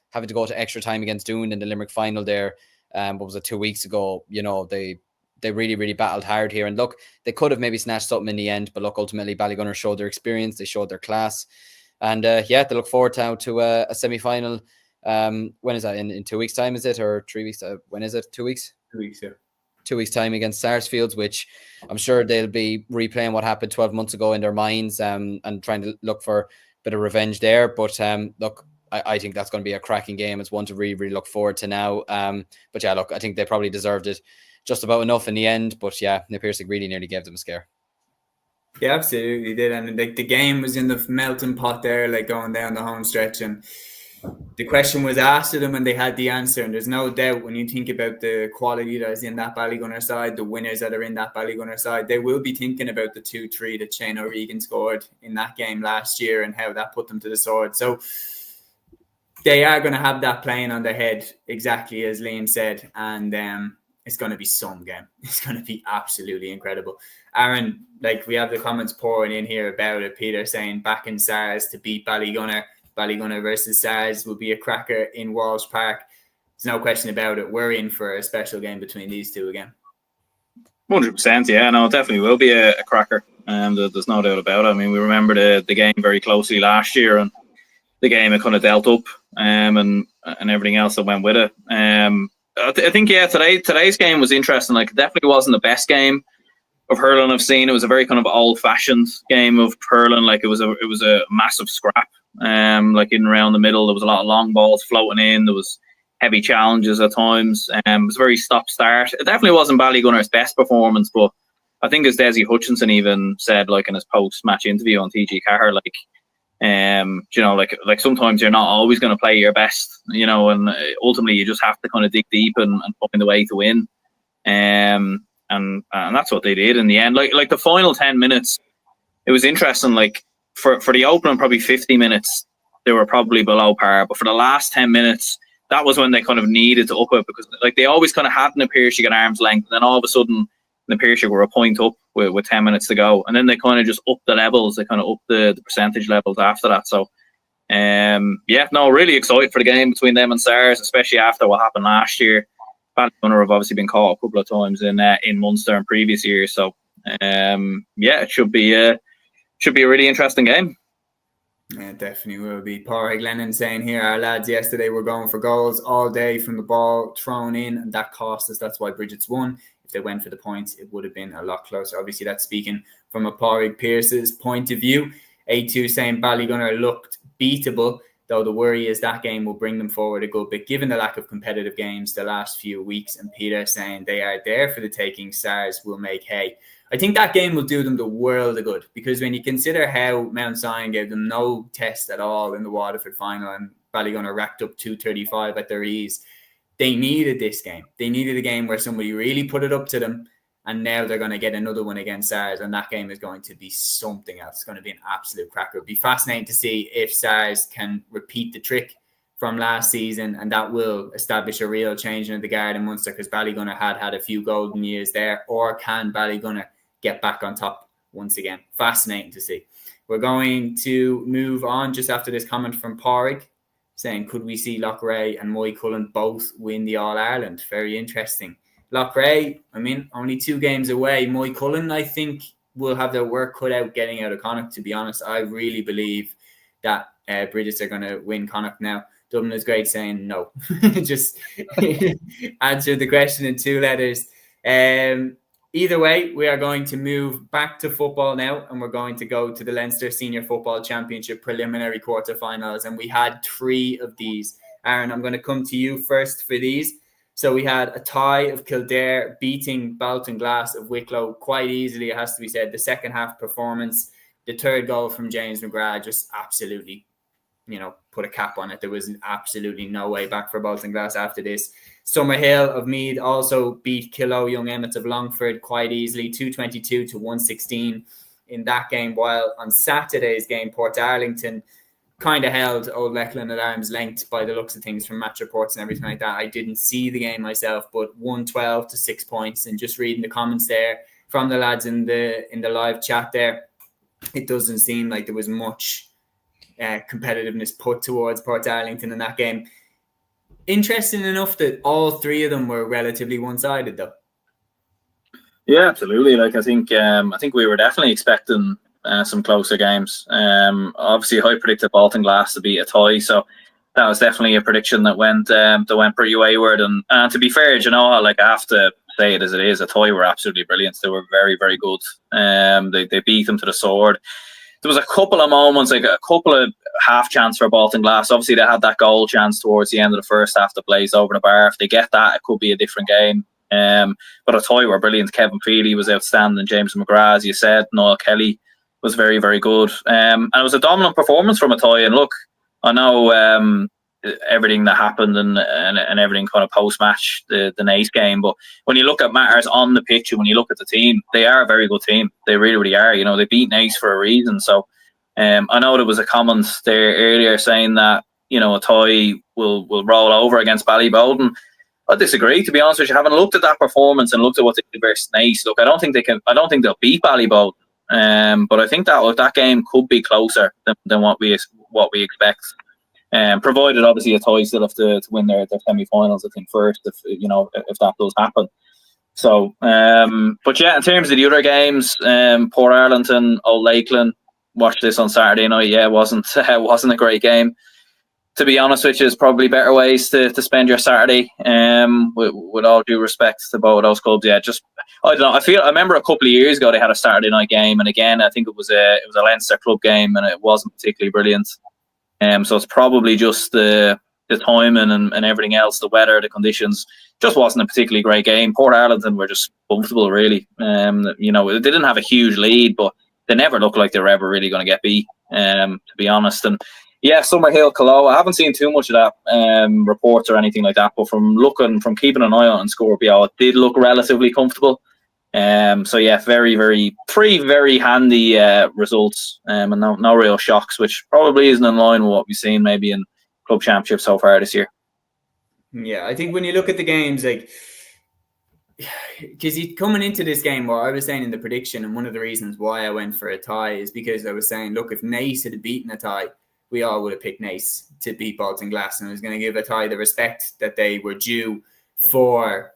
having to go to extra time against Doon in the Limerick final there. What was it, 2 weeks ago? They really, really battled hard here. And look, they could have maybe snatched something in the end, but look, ultimately Ballygunner showed their experience. They showed their class. And they look forward now to a semi-final. When is that? In 2 weeks' time, is it? Or 3 weeks? When is it? 2 weeks? 2 weeks, yeah. 2 weeks' time against Sarsfields, which I'm sure they'll be replaying what happened 12 months ago in their minds, and trying to look for a bit of revenge there. But look, I think that's going to be a cracking game. It's one to really, really look forward to now. But yeah, look, I think they probably deserved it just about enough in the end. But yeah, Na Piarsaigh really nearly gave them a scare. They absolutely did, and like the game was in the melting pot there, like going down the home stretch, and the question was asked of them and they had the answer. And there's no doubt when you think about the quality that is in that Ballygunner side, the winners that are in that Ballygunner side, they will be thinking about the 2-3 that Shane O'Regan scored in that game last year and how that put them to the sword. So they are going to have that playing on their head, exactly as Liam said. And it's going to be some game. It's going to be absolutely incredible. Aaron, like we have the comments pouring in here about it. Peter saying back in SARS to beat Ballygunner. Ballygunner versus SARS will be a cracker in Walsh Park. There's no question about it. We're in for a special game between these two again. 100%, yeah, no, it definitely will be a cracker. There's no doubt about it. I mean, we remember the game very closely last year, and the game it kind of dealt up, and everything else that went with it. I think today's game was interesting. Like, it definitely wasn't the best game of hurling I've seen. It was a very kind of old-fashioned game of hurling. Like, it was a massive scrap. Like in around the middle, there was a lot of long balls floating in. There was heavy challenges at times. It was a very stop-start. It definitely wasn't Ballygunner's best performance, but I think as Desi Hutchinson even said, like in his post-match interview on TG Carr, like, you know, like sometimes you're not always going to play your best, you know, and ultimately you just have to kind of dig deep and find a way to win. And that's what they did in the end. Like the final 10 minutes, it was interesting. Like, for the opening probably 50 minutes, they were probably below par. But for the last 10 minutes, that was when they kind of needed to up it, because like they always kind of had Na Piarsaigh at arm's length. And then all of a sudden, Na Piarsaigh were a point up with 10 minutes to go. And then they kind of just upped the levels. They kind of upped the percentage levels after that. So, really excited for the game between them and SARS, especially after what happened last year. Ballygunner have obviously been caught a couple of times in Munster in previous years. So, it should be a really interesting game. Yeah, definitely will be. Pádraig Lennon saying here, our lads yesterday were going for goals all day from the ball thrown in, and that cost us. That's why Brigids won. If they went for the points, it would have been a lot closer. Obviously, that's speaking from a Pádraig Pearce's point of view. A2 saying Ballygunner looked beatable, though the worry is that game will bring them forward a good bit, given the lack of competitive games the last few weeks. And Peter saying they are there for the taking. SARS will make hay. I think that game will do them the world of good, because when you consider how Mount Sion gave them no test at all in the Waterford final and Ballygunner racked up 235 at their ease, they needed this game. They needed a game where somebody really put it up to them, and now they're going to get another one against SARS, and that game is going to be something else. It's going to be an absolute cracker. It'll be fascinating to see if SARS can repeat the trick from last season, and that will establish a real change in the guard in Munster, because Ballygunner had a few golden years there. Or can Ballygunner get back on top once again? Fascinating to see. We're going to move on just after this comment from Pádraig saying, could we see Loughrea and Moycullen both win the All-Ireland? Very interesting. Loughrea, I mean, only 2 games away. Moycullen, I think, will have their work cut out getting out of Connacht, to be honest. I really believe that Brigids are going to win Connacht now. Dublin is great saying no. Just answered the question in 2 letters. Either way, we are going to move back to football now, and we're going to go to the Leinster Senior Football Championship preliminary quarterfinals, and we had 3 of these. Aaron, I'm going to come to you first for these. So we had a tie of Kildare beating Baltinglass of Wicklow quite easily, it has to be said. The second half performance, the third goal from James McGrath just absolutely, put a cap on it. There was absolutely no way back for Baltinglass after this. Summerhill of Meath also beat Kilo Young Emmets of Longford quite easily, 222 to 116 in that game. While on Saturday's game, Port Arlington kind of held Old Leckland at arm's length by the looks of things from match reports and everything like that. I didn't see the game myself, but 112 to 6 points. And just reading the comments there from the lads in the live chat there, it doesn't seem like there was much competitiveness put towards Port Arlington in that game. Interesting enough that all 3 of them were relatively one-sided, though. Yeah, absolutely. Like, I think we were definitely expecting some closer games. Obviously, I predicted Baltinglass to be a tie, so that was definitely a prediction that went pretty wayward. And to be fair, I have to say it as it is. A tie were absolutely brilliant. They were very, very good. They beat them to the sword. There was a couple of moments, like a couple of half chance for Baltinglass. Obviously, they had that goal chance towards the end of the first half to blaze over the bar. If they get that, it could be a different game. But a tie were brilliant. Kevin Feely was outstanding. James McGrath, as you said, Noel Kelly was very, very good. And it was a dominant performance from a tie. And look, I know everything that happened and everything kind of post-match, the Naas game. But when you look at matters on the pitch and when you look at the team, they are a very good team. They really, really are. You know, they beat Naas for a reason. So I know there was a comment there earlier saying that, you know, a tie will roll over against Ballyboden. I disagree, to be honest with you. Having looked at that performance and looked at what they did versus Naas, look, I don't think they'll beat Ballyboden. But I think that game could be closer than what we expect. Provided obviously a tie still have to win their semi-finals, I think, first, if that does happen. So, but yeah, in terms of the other games, Port Arlington, Old Lakeland, watched this on Saturday night. Yeah, it wasn't a great game. To be honest with you, there's probably better ways to spend your Saturday. With all due respect to both of those clubs, yeah, just I don't know. I remember a couple of years ago they had a Saturday night game, and again I think it was a Leinster club game, and it wasn't particularly brilliant. So it's probably just the timing and everything else, the weather, the conditions, just wasn't a particularly great game. Port Arlington were just comfortable, really. You know, they didn't have a huge lead, but they never looked like they were ever really going to get beat, to be honest. And yeah, Summerhill, Killow, I haven't seen too much of that reports or anything like that, but from keeping an eye on Score BO, it did look relatively comfortable. So yeah, three very handy results, and no real shocks, which probably isn't in line with what we've seen maybe in club championship so far this year. Yeah, I think when you look at the games, like, because coming into this game, what I was saying in the prediction, and one of the reasons why I went for a tie is because I was saying, look, if Naas had beaten a tie, we all would have picked Naas to beat Baltinglass, and I was going to give a tie the respect that they were due for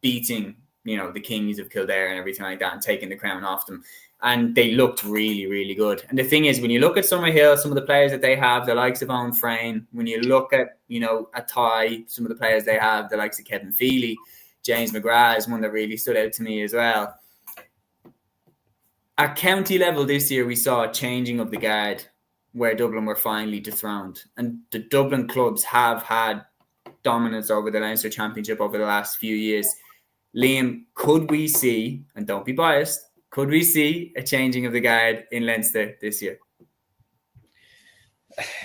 beating, you know, the Kings of Kildare and everything like that, and taking the crown off them. And they looked really, really good. And the thing is, when you look at Summerhill, some of the players that they have, the likes of Owen Frayne, when you look at, you know, a tie, some of the players they have, the likes of Kevin Feely, James McGrath is one that really stood out to me as well. At county level this year, we saw a changing of the guard where Dublin were finally dethroned. And the Dublin clubs have had dominance over the Leinster Championship over the last few years. Liam, could we see, and don't be biased, could we see a changing of the guard in Leinster this year?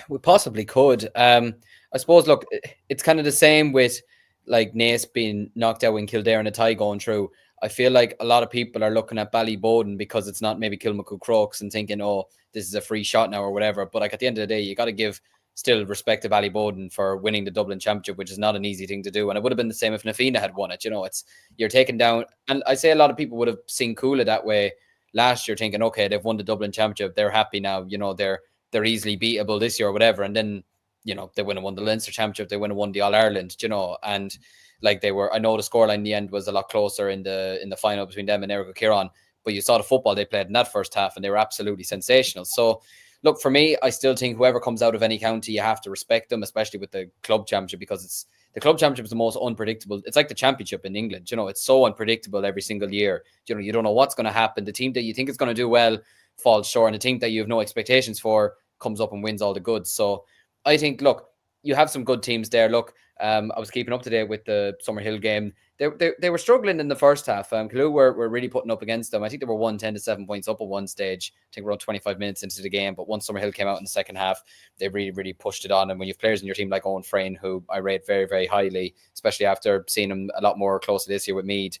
We possibly could. I suppose, look, it's kind of the same with like Naas being knocked out in Kildare and a tie going through. I feel like a lot of people are looking at Ballyboden because it's not maybe Kilmacud Crokes and thinking, oh, this is a free shot now or whatever. But like at the end of the day, you got to give still respect to Ballyboden for winning the Dublin Championship, which is not an easy thing to do. And it would have been the same if Nafina had won it. You know, you're taken down. And I say a lot of people would have seen Cúilín that way last year, thinking, okay, they've won the Dublin Championship. They're happy now. You know, they're easily beatable this year or whatever. And then, you know, they win and won the Leinster Championship. They win and won the All-Ireland, you know, and like I know the scoreline in the end was a lot closer in the final between them and Eric O'Kieran, but you saw the football they played in that first half and they were absolutely sensational. So look, for me, I still think whoever comes out of any county, you have to respect them, especially with the club championship, because the club championship is the most unpredictable. It's like the championship in England, you know, it's so unpredictable every single year. You know, you don't know what's going to happen. The team that you think is going to do well falls short, and the team that you have no expectations for comes up and wins all the goods. So I think, look, you have some good teams there. Look, I was keeping up to date with the Summerhill game. They were struggling in the first half. Kiloo were really putting up against them. I think they were 10 to 7 points up at one stage. I think around 25 minutes into the game. But once Summerhill came out in the second half, they really, really pushed it on. And when you have players in your team like Owen Frayne, who I rate very, very highly, especially after seeing him a lot more closely this year with Meath,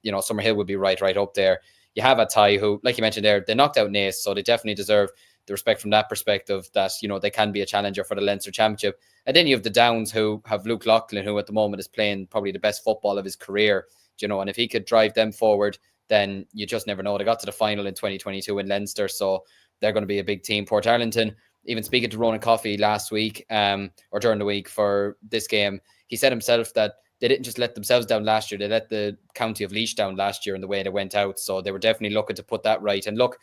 you know, Summerhill would be right up there. You have a tie who, like you mentioned there, they knocked out Naas, so they definitely deserve the respect from that perspective that, you know, they can be a challenger for the Leinster Championship. And then you have the Downs, who have Luke Loughlin, who at the moment is playing probably the best football of his career, you know, and if he could drive them forward, then you just never know. They got to the final in 2022 in Leinster, so they're going to be a big team. Port Arlington, even speaking to Ronan Coffey last week or during the week for this game, he said himself that they didn't just let themselves down last year, they let the county of Laois down last year in the way they went out, so they were definitely looking to put that right. And look,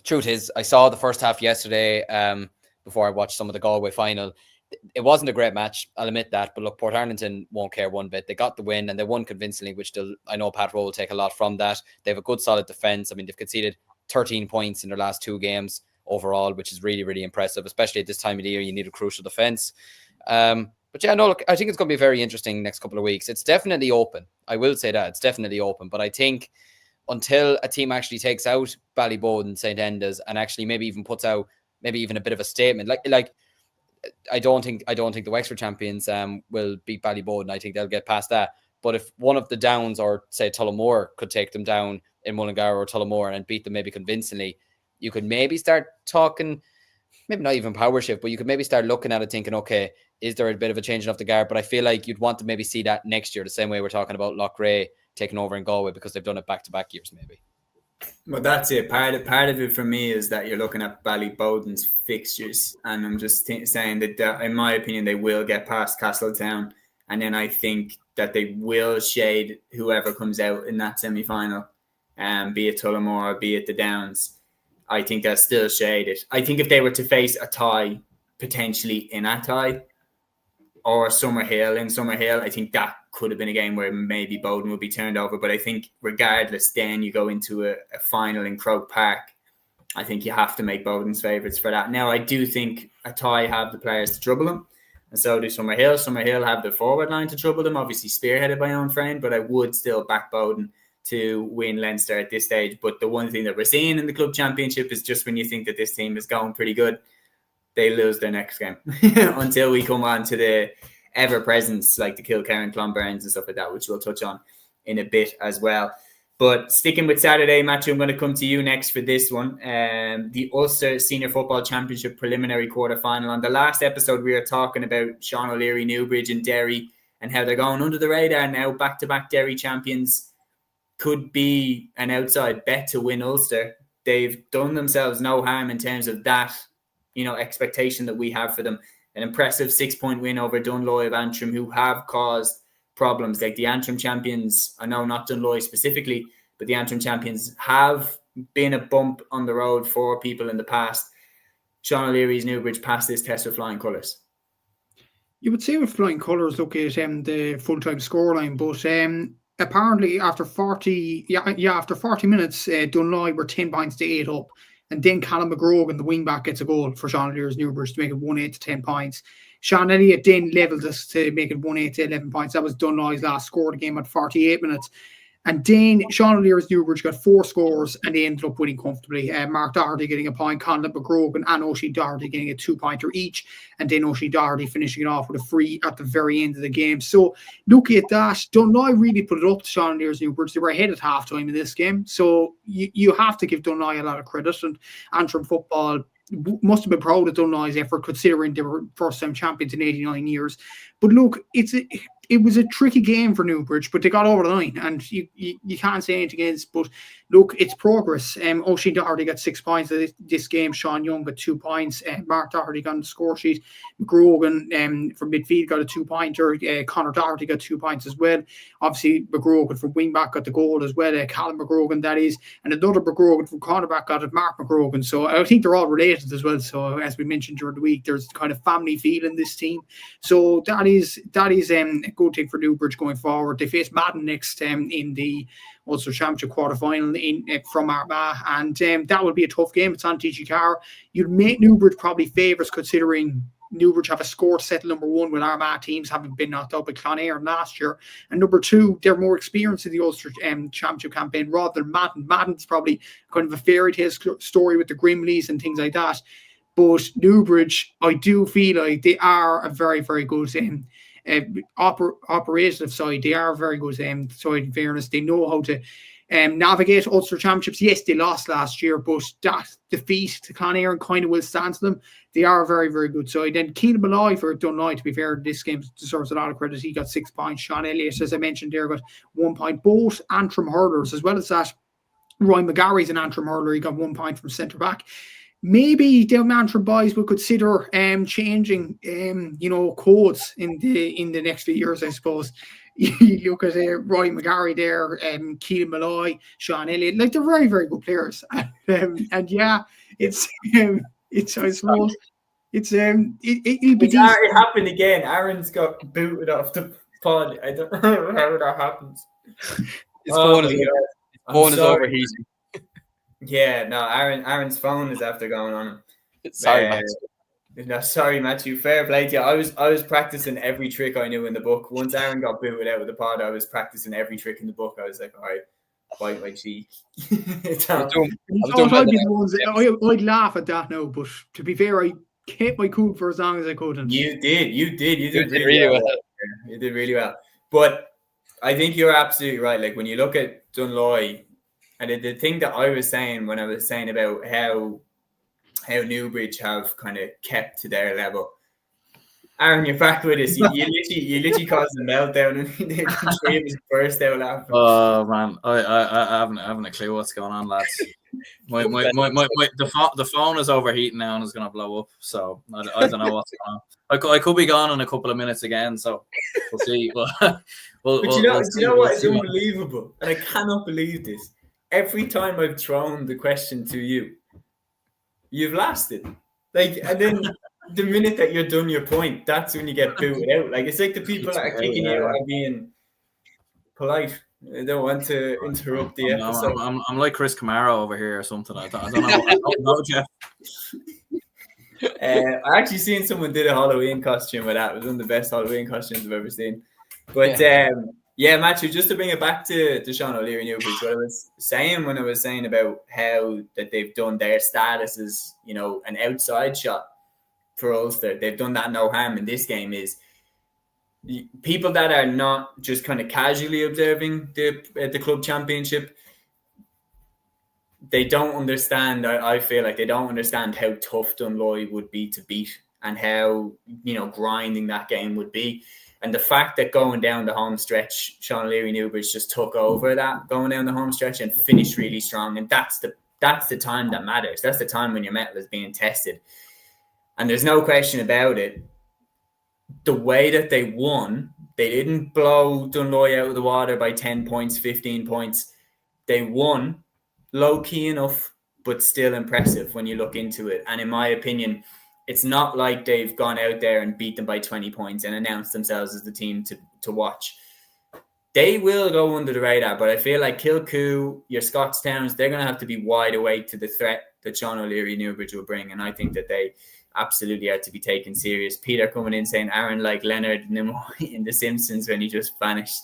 truth is, I saw the first half yesterday before I watched some of the Galway final. It wasn't a great match, I'll admit that. But look, Port Arlington won't care one bit. They got the win and they won convincingly, which I know Pat Rowe will take a lot from that. They have a good, solid defence. I mean, they've conceded 13 points in their last 2 games overall, which is really, really impressive, especially at this time of the year. You need a crucial defence. But But yeah, no, look, I think it's going to be very interesting next couple of weeks. It's definitely open. I will say that. It's definitely open. But I think until a team actually takes out Ballyboden, St. Enda's, and actually maybe even puts out maybe even a bit of a statement, like I don't think the Wexford champions will beat Ballyboden. I think they'll get past that. But if one of the Downs or say Tullamore could take them down in Mullingar or Tullamore and beat them maybe convincingly, you could maybe start talking, maybe not even power shift, but you could maybe start looking at it thinking, okay, is there a bit of a changing of the guard? But I feel like you'd want to maybe see that next year, the same way we're talking about Loughrea taking over in Galway, because they've done it back-to-back years maybe. Well, that's it. Part of it for me is that you're looking at Ballyboden's fixtures, and I'm just saying that in my opinion, they will get past Castletown, and then I think that they will shade whoever comes out in that semi-final, be it Tullamore, be it the Downs. I think they'll still shade it. I think if they were to face a tie, potentially in a tie, or Summerhill in Summerhill, I think that could have been a game where maybe Bowden would be turned over. But I think regardless, then you go into a final in Croke Park. I think you have to make Bowden's favourites for that. Now, I do think a tie have the players to trouble them, and so do Summerhill. Summerhill have the forward line to trouble them, obviously spearheaded by Owen Friend, but I would still back Bowden to win Leinster at this stage. But the one thing that we're seeing in the club championship is just when you think that this team is going pretty good, they lose their next game until we come on to the ever-presence like the Kilkerran, Clonburns and stuff like that, which we'll touch on in a bit as well. But sticking with Saturday, Matthew, I'm going to come to you next for this one. The Ulster Senior Football Championship preliminary quarter-final. On the last episode, we were talking about Sean O'Leary, Newbridge and Derry and how they're going under the radar now, back-to-back Derry champions. Could be an outside bet to win Ulster. They've done themselves no harm in terms of that, expectation that we have for them. An impressive 6-point win over Dunloy of Antrim, who have caused problems. Like the Antrim champions, I know not Dunloy specifically, but the Antrim champions have been a bump on the road for people in the past. Sean O'Leary's Newbridge passed this test with flying colours. You would say with flying colours, look at the full-time scoreline, but apparently after 40 minutes, Dunloy were 10 points to 8 up. And then Callum McGrogan, the wing-back, gets a goal for Sean O'Leary's Newbridge to make it 1-8 to 10 points. Sean Elliott then levelled us to make it 1-8 to 11 points. That was Dunloy's last score of the game at 48 minutes. And then Sean O'Leary's Newbridge got 4 scores and they ended up winning comfortably. Mark Doherty getting a point, Conlon McGrogan and Oisin Doherty getting a 2-pointer each. And then Oisin Doherty finishing it off with a free at the very end of the game. So looking at that, Dunloy really put it up to Sean O'Leary's Newbridge. They were ahead at half-time in this game. So you have to give Dunloy a lot of credit. And Antrim football must have been proud of Dunloy's effort, considering they were first-time champions in 89 years. But look, it was a tricky game for Newbridge, but they got over the line, and you can't say anything against. But look, it's progress. Oisin Doherty got 6 points this game. Sean Young got 2 points. Mark Doherty got on the score sheet. McGrogan from midfield got a 2-pointer. Conor Doherty got 2 points as well. Obviously, McGrogan from wing-back got the goal as well. Callum McGrogan, that is. And another McGrogan from cornerback got it, Mark McGrogan. So I think they're all related as well. So as we mentioned during the week, there's kind of family feel in this team. So that is a good thing for Newbridge going forward. They face Madden next in the Ulster Championship quarter-final from Armagh, and that will be a tough game. It's on TG Carr. You'd make Newbridge probably favourites, considering Newbridge have a score settle number 1 with Armagh teams having been knocked out by Clonairon last year, and number 2, they're more experienced in the Ulster Championship campaign rather than Madden. Madden's probably kind of a fairy tale story with the Grimleys and things like that. But Newbridge, I do feel like they are a very, very good operative side. They are a very good side, in fairness. They know how to navigate Ulster Championships. Yes, they lost last year, but that defeat to Clonairon kind of will stand to them. They are a very, very good side. And Keelan Malloy for Dunloy, to be fair, this game deserves a lot of credit. He got 6 points. Sean Elliott, as I mentioned there, got 1 point. Both Antrim hurlers, as well as that, Ryan McGarry's an Antrim hurler. He got 1 point from centre back. Maybe the Antrim boys will consider changing, codes in the next few years, I suppose. You look at Ryan McGarry there, Keelan Malloy, Sean Elliott, like they're very, very good players. And yeah, it happened again. Aaron's got booted off the pod. I don't know how that happens. His phone is overheating. Yeah, no, Aaron's phone is after going on him. Sorry, Max. No, sorry, Matthew. Fair play to you. I was practicing every trick I knew in the book. Once Aaron got booted out of the pod, I was practicing every trick in the book. I was like, all right, bite my cheek. I'd laugh at that now, but to be fair, I kept my cool for as long as I could. And you did really well. You did really well. But I think you're absolutely right. Like when you look at Dunloy, and the thing that I was saying when I was saying about how Newbridge have kind of kept to their level. Aaron, you're back with us. You literally caused a meltdown, and the three of us burst out laughing. Oh man, I haven't a clue what's going on, lads. The phone is overheating now and is going to blow up. So I don't know what's going on. I could be gone in a couple of minutes again. So we'll see. But you know what? It's unbelievable, and I cannot believe this. Every time I've thrown the question to you, you've lasted. Like, and then the minute that you're done your point, that's when you get booted out. Like, it's like the people that are kicking you are being polite. I don't want to interrupt the episode. I'm like Chris Camaro over here or something. I don't know. I don't know, Jeff. I actually seen someone did a Halloween costume with that. It was one of the best Halloween costumes I've ever seen. But yeah, Matthew, just to bring it back to Sean O'Leary Newbridge, what I was saying when I was saying about how that they've done their status as, you know, an outside shot for Ulster. They've done that no harm in this game is people that are not just kind of casually observing the club championship. They don't understand. I feel like they don't understand how tough Dunloy would be to beat and how, you know, grinding that game would be. And the fact that going down the home stretch, Sean O'Leary Newbridge just took over that going down the home stretch and finished really strong. And that's the time that matters. That's the time when your mettle is being tested. And there's no question about it. The way that they won, they didn't blow Dunloy out of the water by 10 points, 15 points. They won low-key enough, but still impressive when you look into it. And in my opinion, it's not like they've gone out there and beat them by 20 points and announced themselves as the team to watch. They will go under the radar, but I feel like Kilmacud, your Scottstowns, they're going to have to be wide awake to the threat that Sean O'Leary Newbridge will bring. And I think that they absolutely are to be taken serious. Peter coming in saying Aaron like Leonard Nimoy in The Simpsons when he just vanished.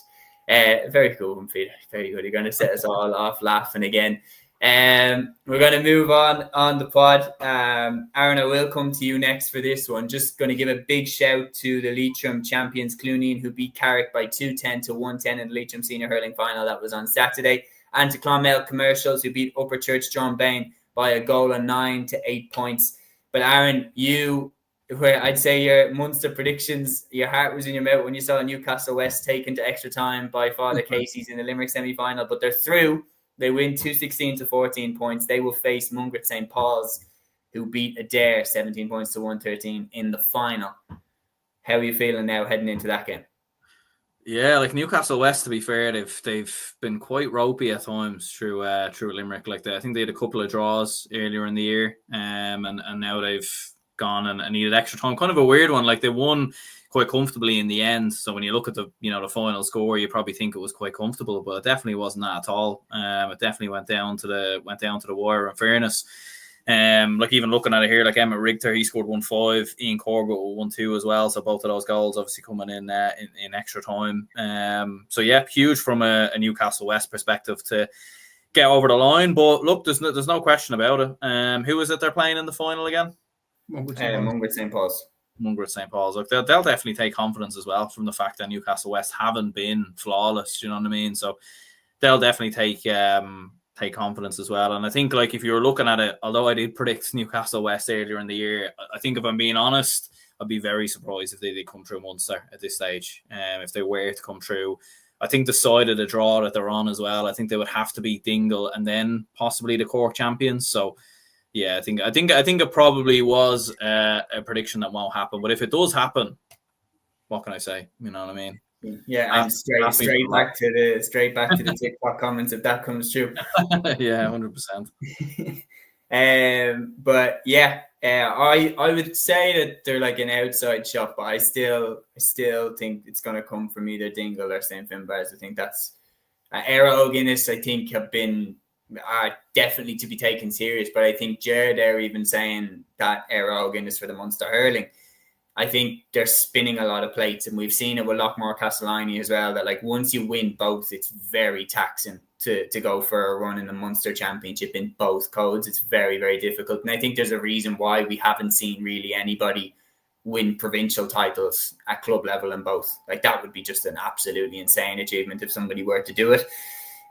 Very cool from Peter. Very good. You're going to set us all off laughing again. We're going to move on the pod. Aaron, I will come to you next for this one. Just going to give a big shout to the Leitrim champions Cúilín, who beat Carrick by 210 to 110 in the Leitrim Senior Hurling Final that was on Saturday, and to Clonmel Commercials, who beat Upper Church John Bain by a goal of 9 to 8 points. But Aaron, where I'd say your Munster predictions, your heart was in your mouth when you saw Newcastle West taken to extra time by Father Casey's in the Limerick semi-final, but they're through. They win 216 to 14 points. They will face Mungret St. Paul's, who beat Adair 17 points to 113 in the final. How are you feeling now heading into that game? Yeah, like Newcastle West, to be fair, they've been quite ropey at times through Limerick. Like I think they had a couple of draws earlier in the year, and now they've gone and needed extra time. Kind of a weird one. Like they won quite comfortably in the end. So when you look at the final score, you probably think it was quite comfortable, but it definitely wasn't that at all. It definitely went down to the wire. In fairness, like even looking at it here, like Emmett Richter, he scored 1-5. Ian Corbett 1-2 as well. So both of those goals obviously coming in extra time. So yeah, huge from a Newcastle West perspective to get over the line. But look, there's no question about it. Who is it they're playing in the final again? Mungret St. Paul's. Mungret St. Paul's. Look, they'll definitely take confidence as well from the fact that Newcastle West haven't been flawless. You know what I mean? So they'll definitely take confidence as well. And I think, like, if you were looking at it, although I did predict Newcastle West earlier in the year, I think if I'm being honest, I'd be very surprised if they did come through Munster at this stage. If they were to come through, I think the side of the draw that they're on as well, I think they would have to beat Dingle and then possibly the Cork champions. So yeah, I think it probably was a prediction that won't happen. But if it does happen, what can I say? You know what I mean? Yeah, I'm straight back to the TikTok comments if that comes true. Yeah, 100%. But yeah, I would say that they're like an outside shot, but I still think it's going to come from either Dingle or St. Finbarrs. I think that's Era O'Guinness. I think have been are definitely to be taken serious. But I think Jared there even saying that Éire Óg is for the Munster hurling. I think they're spinning a lot of plates, and we've seen it with Loughrea Castleiney as well, that like once you win both, it's very taxing to go for a run in the Munster Championship in both codes. It's very, very difficult. And I think there's a reason why we haven't seen really anybody win provincial titles at club level in both. Like that would be just an absolutely insane achievement if somebody were to do it.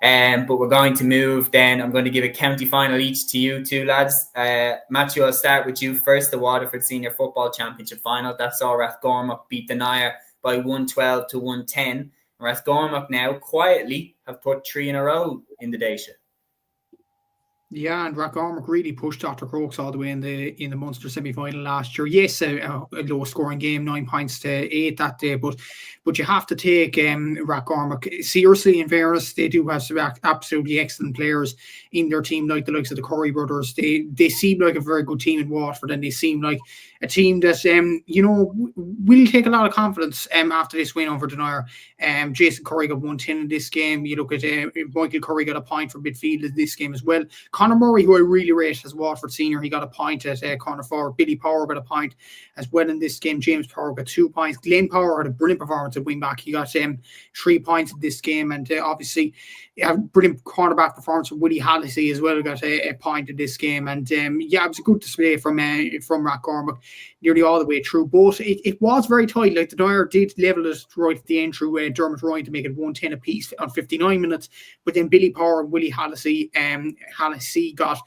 But we're going to move then. I'm going to give a county final each to you two lads. Matthew, I'll start with you first. The Waterford Senior Football Championship final. That saw Rathcormac beat the Nair by 112 to 110. Rathcormac now quietly have put 3 in a row in the Daisha. Yeah, and Rathcormac really pushed Dr. Crokes all the way in the Munster semi-final last year. Yes, a low-scoring game, 9 points to 8 that day, but you have to take Rathcormac seriously. In fairness, they do have some absolutely excellent players in their team, like the likes of the Curry brothers. They seem like a very good team in Waterford, and they seem like a team that will take a lot of confidence after this win over Denair. Jason Curry got 110 in this game. You look at Michael Curry got a point for midfield in this game as well. Conor Murray, who I really rate as Waterford senior, he got a point at corner forward. Billy Power got a point as well in this game. James Power got 2 points. Glenn Power had a brilliant performance at wing back. He got 3 points in this game, and obviously a brilliant cornerback performance from Willie Hallisey as well. Got a point in this game, and it was a good display from Rathcormac nearly all the way through. But it was very tight. Like the Nair did level it right at the end through Dermot Ryan to make it 110 apiece on 59 minutes. But then Billy Power and Willie Hallisey got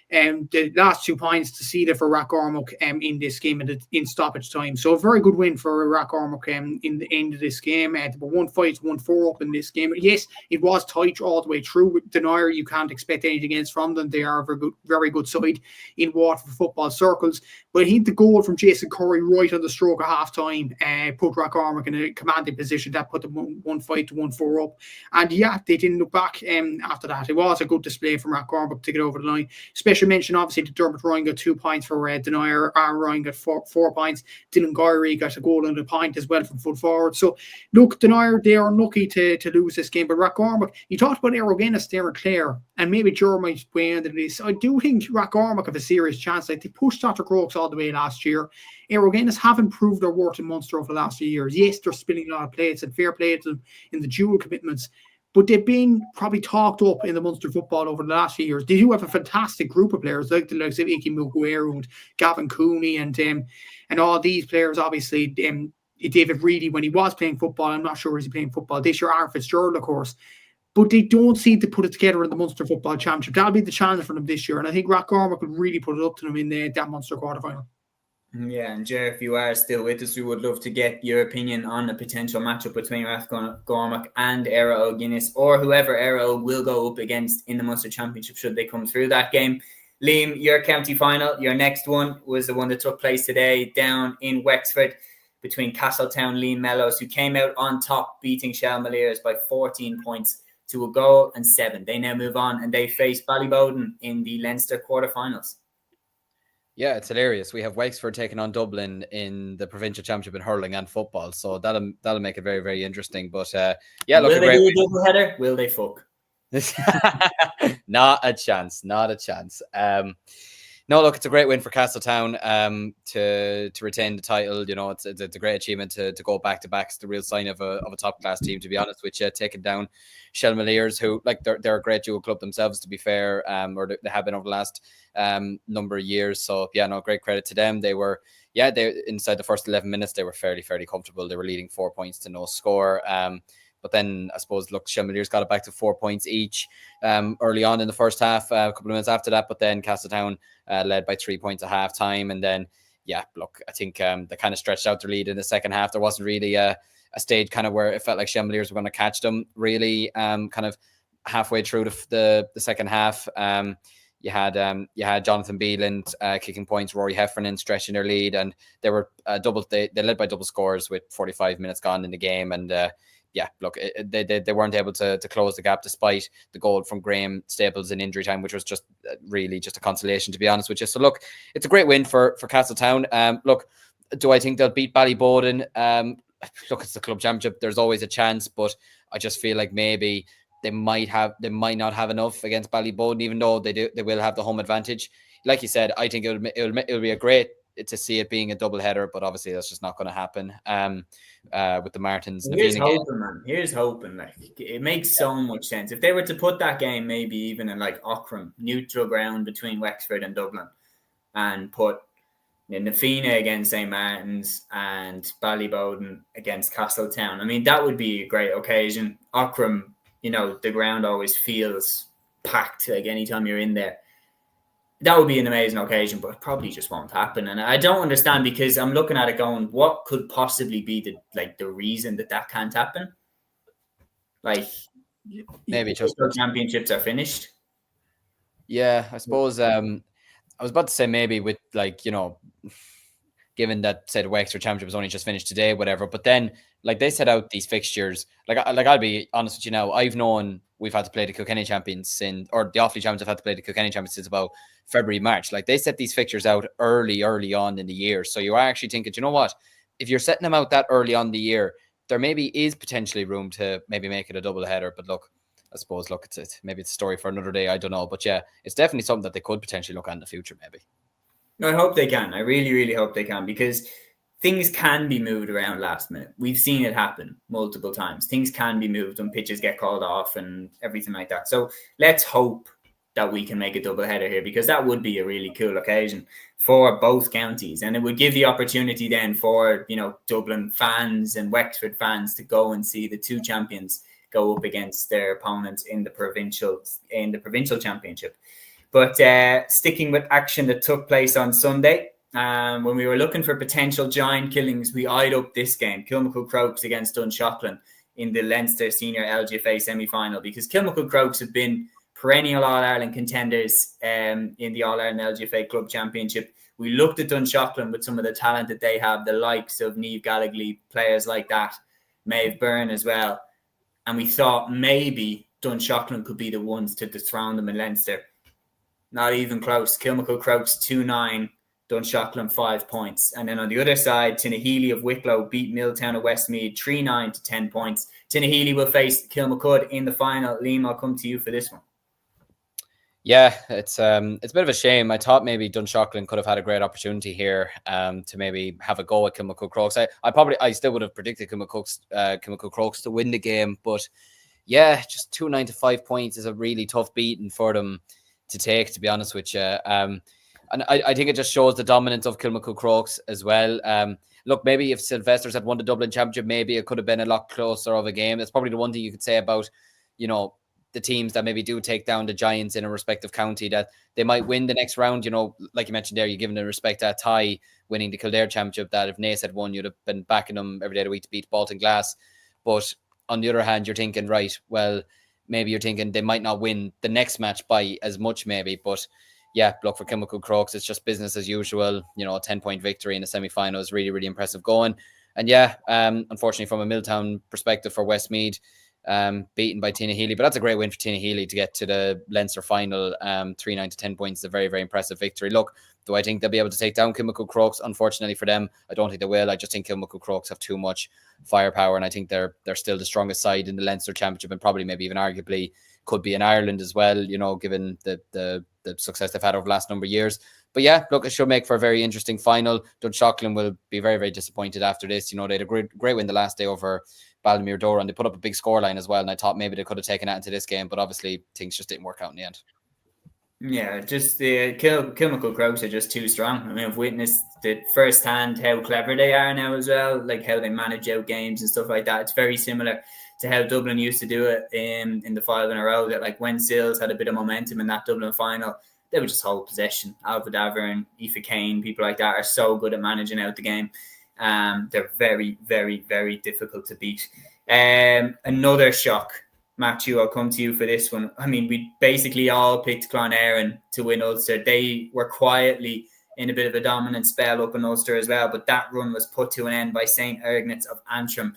the last 2 points to see it for Rathcormac in this game in stoppage time. So a very good win for Rathcormac in the end of this game. They were 1-5 to 1-4 up in this game. Yes, it was tight all the way through. Denair, you can't expect anything else from them. They are a very good side in Waterford football circles. But I think the goal from Jason Curry right on the stroke of half time put Rathcormac in a commanding position. That put them 1-5 to 1-4 up. And yeah, they didn't look back after that. It was a good display from Rathcormac to get over the line. Special mention, obviously, that Dermot Ryan got 2 points for Denair. Aaron Ryan got 4 points. Dylan Gowrie got a goal and a point as well from full forward. So, look, Denair, they are unlucky to lose this game. But Rathcormac, you talked about Éire Óg there and Clare, and maybe Joe might weigh into this. I do think Rathcormac have a serious chance. Like, they pushed Dr. Crokes all the way last year. Éire Óg haven't proved their worth in Munster over the last few years. Yes, they're spinning a lot of plates, and fair play to them in the dual commitments. But they've been probably talked up in the Munster football over the last few years. They do have a fantastic group of players, like the likes of Iki Muguero and Gavin Cooney and all these players. Obviously, David Reedy, when he was playing football, I'm not sure is he playing football this year. Aaron Fitzgerald, of course. But they don't seem to put it together in the Munster Football Championship. That'll be the challenge for them this year. And I think Rathcormac could really put it up to them in that Munster quarterfinal. Yeah, and Jer, if you are still with us, we would love to get your opinion on a potential matchup between Rathcormac and Éire Óg, or whoever Éire Óg will go up against in the Munster Championship should they come through that game. Liam, your county final, your next one was the one that took place today down in Wexford between Castletown Lean Mellows, who came out on top, beating Shelmaliers by 14 points to a goal and 7. They now move on and they face Ballyboden in the Leinster quarterfinals. Yeah, it's hilarious. We have Wexford taking on Dublin in the provincial championship in hurling and football, so that'll make it very, very interesting. But yeah, look, will they do a double header? Will they fuck? Not a chance. No, look, it's a great win for Castletown to retain the title. You know, it's a great achievement to go back to back. It's the real sign of a top class team, to be honest with you. Taking down Shelmaliers, who like they're a great dual club themselves, to be fair, or they have been over the last number of years. So yeah, no, great credit to them. They inside the first 11 minutes they were fairly comfortable. They were leading 4 points to no score. But then I suppose, look, Shelmaliers got it back to 4 points each early on in the first half, a couple of minutes after that. But then Castletown led by 3 points at half time. And then, yeah, look, I think they kind of stretched out their lead in the second half. There wasn't really a stage kind of where it felt like Shelmaliers were going to catch them really kind of halfway through the second half. You had Jonathan Beeland kicking points, Rory Heffernan stretching their lead, and they were they led by double scores with 45 minutes gone in the game. And yeah, look, they weren't able to close the gap despite the goal from Graham Staples in injury time, which was just really just a consolation, to be honest with you. So look, it's a great win for Castletown. Look, do I think they'll beat Ballyboden? Look, it's the club championship. There's always a chance, but I just feel like maybe they might not have enough against Ballyboden, even though they will have the home advantage. Like you said, I think it'll be a great to see it being a double header, but obviously that's just not going to happen. With the Martins. Here's hoping, man. Here's hoping. Like, it makes so much sense. If they were to put that game maybe even in like Auckram, neutral ground between Wexford and Dublin, and put Na Fianna against St. Martin's and Ballyboden against Castletown. I mean, that would be a great occasion. Auckram, the ground always feels packed, like anytime you're in there. That would be an amazing occasion, but it probably just won't happen. And I don't understand, because I'm looking at it going, what could possibly be the reason that can't happen? Like, maybe just the championships are finished. Yeah, I suppose I was about to say maybe with given that, say, the Wexford Championship was only just finished today, whatever. But then, like, they set out these fixtures. Like I'll be honest with you now. I've known we've had to play the Kilkenny champions or the Offaly champions have had to play the Kilkenny champions since about February, March. Like, they set these fixtures out early on in the year. So you are actually thinking, you know what? If you're setting them out that early on in the year, there maybe is potentially room to maybe make it a double header. But look, I suppose, maybe it's a story for another day. I don't know. But yeah, it's definitely something that they could potentially look at in the future, maybe. I hope they can. I really, really hope they can, because things can be moved around last minute. We've seen it happen multiple times. Things can be moved when pitches get called off and everything like that. So let's hope that we can make a double header here, because that would be a really cool occasion for both counties. And it would give the opportunity then for, Dublin fans and Wexford fans to go and see the two champions go up against their opponents in the provincial championship. But sticking with action that took place on Sunday, when we were looking for potential giant killings, we eyed up this game, Kilmacud Crokes against Dunshaughlin in the Leinster Senior LGFA Semi Final, because Kilmacud Crokes have been perennial All-Ireland contenders in the All-Ireland LGFA Club Championship. We looked at Dunshaughlin with some of the talent that they have, the likes of Niamh Gallagly, players like that, Maeve Byrne as well. And we thought maybe Dunshaughlin could be the ones to dethrone them in Leinster. Not even close. Kilmacud Crokes 2-9, Dunshaughlin 5 points. And then on the other side, Tinahely of Wicklow beat Milltown of Westmeath 3-9 to 10 points. Tinahely will face Kilmacud in the final. Liam, I'll come to you for this one. Yeah, it's a bit of a shame. I thought maybe Dunshaughlin could have had a great opportunity here to maybe have a go at Kilmacud Crokes. I still would have predicted Kilmacud Crokes to win the game, but yeah, just 2-9 to 5 points is a really tough beating for them to take, to be honest with you. And I think it just shows the dominance of Kilmacud Crokes as well. Look, maybe if Sylvester's had won the Dublin Championship, maybe it could have been a lot closer of a game. That's probably the one thing you could say about, the teams that maybe do take down the Giants in a respective county, that they might win the next round. Like you mentioned there, you're giving the respect to Ty winning the Kildare Championship, that if Naas had won, you'd have been backing them every day of the week to beat Balton Glass. But on the other hand, you're thinking, right, well, maybe you're thinking they might not win the next match by as much, maybe. But yeah, look, for Kilmacud Crokes, it's just business as usual. A 10-point victory in the semi-final is really, really impressive going. And yeah, unfortunately, from a Milltown perspective for Westmeath, beaten by Tinahely, but that's a great win for Tinahely to get to the Leinster final. 3-9 to 10 points is a very, very impressive victory. Look, do I think they'll be able to take down Kilmacud Crokes? Unfortunately for them, I don't think they will. I just think Kilmacud Crokes have too much firepower, and I think they're still the strongest side in the Leinster Championship, and probably maybe even arguably could be in Ireland as well, given the success they've had over the last number of years. But yeah, look, it should make for a very interesting final. Dunshaughlin will be very, very disappointed after this. They had a great win the last day over Ballygunner Dora, and they put up a big scoreline as well, and I thought maybe they could have taken that into this game, but obviously things just didn't work out in the end. Yeah, just the Kilmacud Crokes are just too strong. I mean, I've witnessed it firsthand how clever they are now as well, like how they manage out games and stuff like that. It's very similar to how Dublin used to do it in the 5 in a row, that like when Sills had a bit of momentum in that Dublin final, they would just hold possession. Alva Davern, Aoife Kane, people like that are so good at managing out the game. They're very, very, very difficult to beat. Another shock. Matthew, I'll come to you for this one. I mean, we basically all picked Clonairon to win Ulster. They were quietly in a bit of a dominant spell up in Ulster as well, but that run was put to an end by St. Ergnitz of Antrim,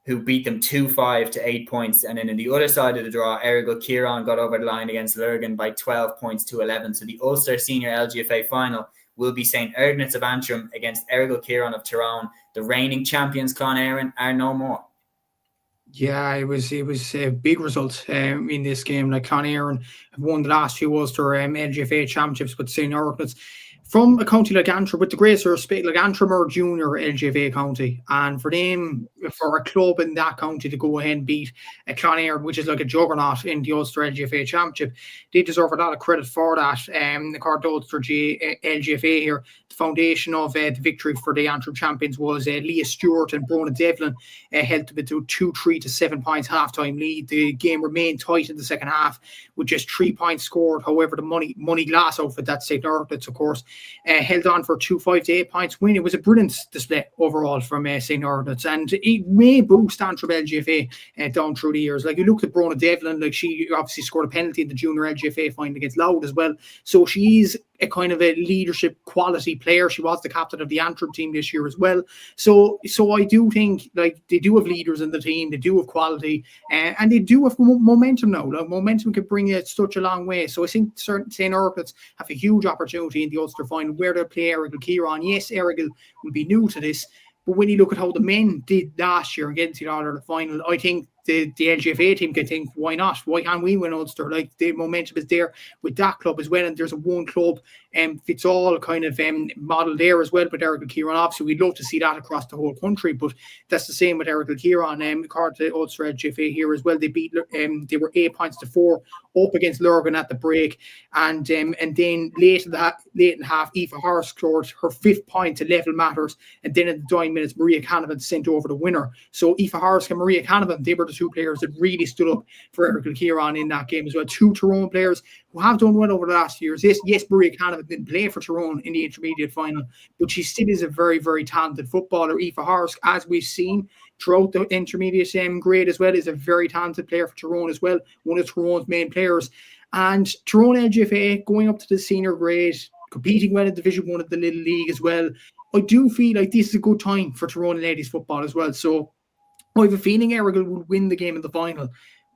who beat them 2-5 to 8 points. And then in the other side of the draw, Errigal Kieran got over the line against Lurgan by 12 points to 11. So the Ulster Senior LGFA final will be St. Ergnitz of Antrim against Errigal Kieran of Tyrone. The reigning champions, Clonairon, are no more. Yeah, it was a big result in this game. Like Clonairon have won the last few Ulster LGFA championships with St. Orkneys. From a county like Antrim, with the greatest respect, like Antrim are junior LGFA county, and for them, for a club in that county to go ahead and beat a Clonairon, which is like a juggernaut in the Ulster LGFA championship, they deserve a lot of credit for that. The Card Ulster LGFA here, the foundation of the victory for the Antrim champions was Leah Stewart and Brona Devlin held to 2-3 to 7 points half-time lead. The game remained tight in the second half with just 3 points scored. However, the money glass outfit, that's St. Orkneys, of course, held on for 2-5 to 8 points win. It was a brilliant display overall from St. Orkneys, and it may boost Antrim LGFA down through the years. Like, you look at Brona Devlin, like, she obviously scored a penalty in the junior LGFA final against Louth as well, so she's a kind of a leadership quality player. She was the captain of the Antrim team this year as well. So I do think, like, they do have leaders in the team, they do have quality, and they do have momentum now. Like, momentum can bring you such a long way. So I think St. Orkneys have a huge opportunity in the Ulster final where they'll play Errigal Kieran. Yes, Errigal will be new to this, but when you look at how the men did last year and get into the All-Ireland final, I think the LGFA team can think, why not? Why can't we win Ulster? Like, the momentum is there with that club as well, and there's a one club fits all kind of model there as well with Errigal Kieran. Obviously, we'd love to see that across the whole country, but that's the same with Errigal Kieran. Card to Ulster LGFA here as well. They beat they were 8 points to 4 up against Lurgan at the break, and then late in the half, Aoife Harris scored her 5th point to level matters, and then in the dying minutes, Maria Canavan sent over the winner. So Aoife Harris and Maria Canavan, they were the two players that really stood up for Errigal Kieran in that game as well. Two Tyrone players who have done well over the last years. Yes, Maria Canavan didn't play for Tyrone in the intermediate final, but she still is a very, very talented footballer. Aoife Harris, as we've seen throughout the intermediate grade as well, is a very talented player for Tyrone as well, one of Tyrone's main players. And Tyrone LGFA going up to the senior grade, competing well in Division 1 of the Little League as well. I do feel like this is a good time for Tyrone ladies football as well. So I have a feeling Errigal will win the game in the final.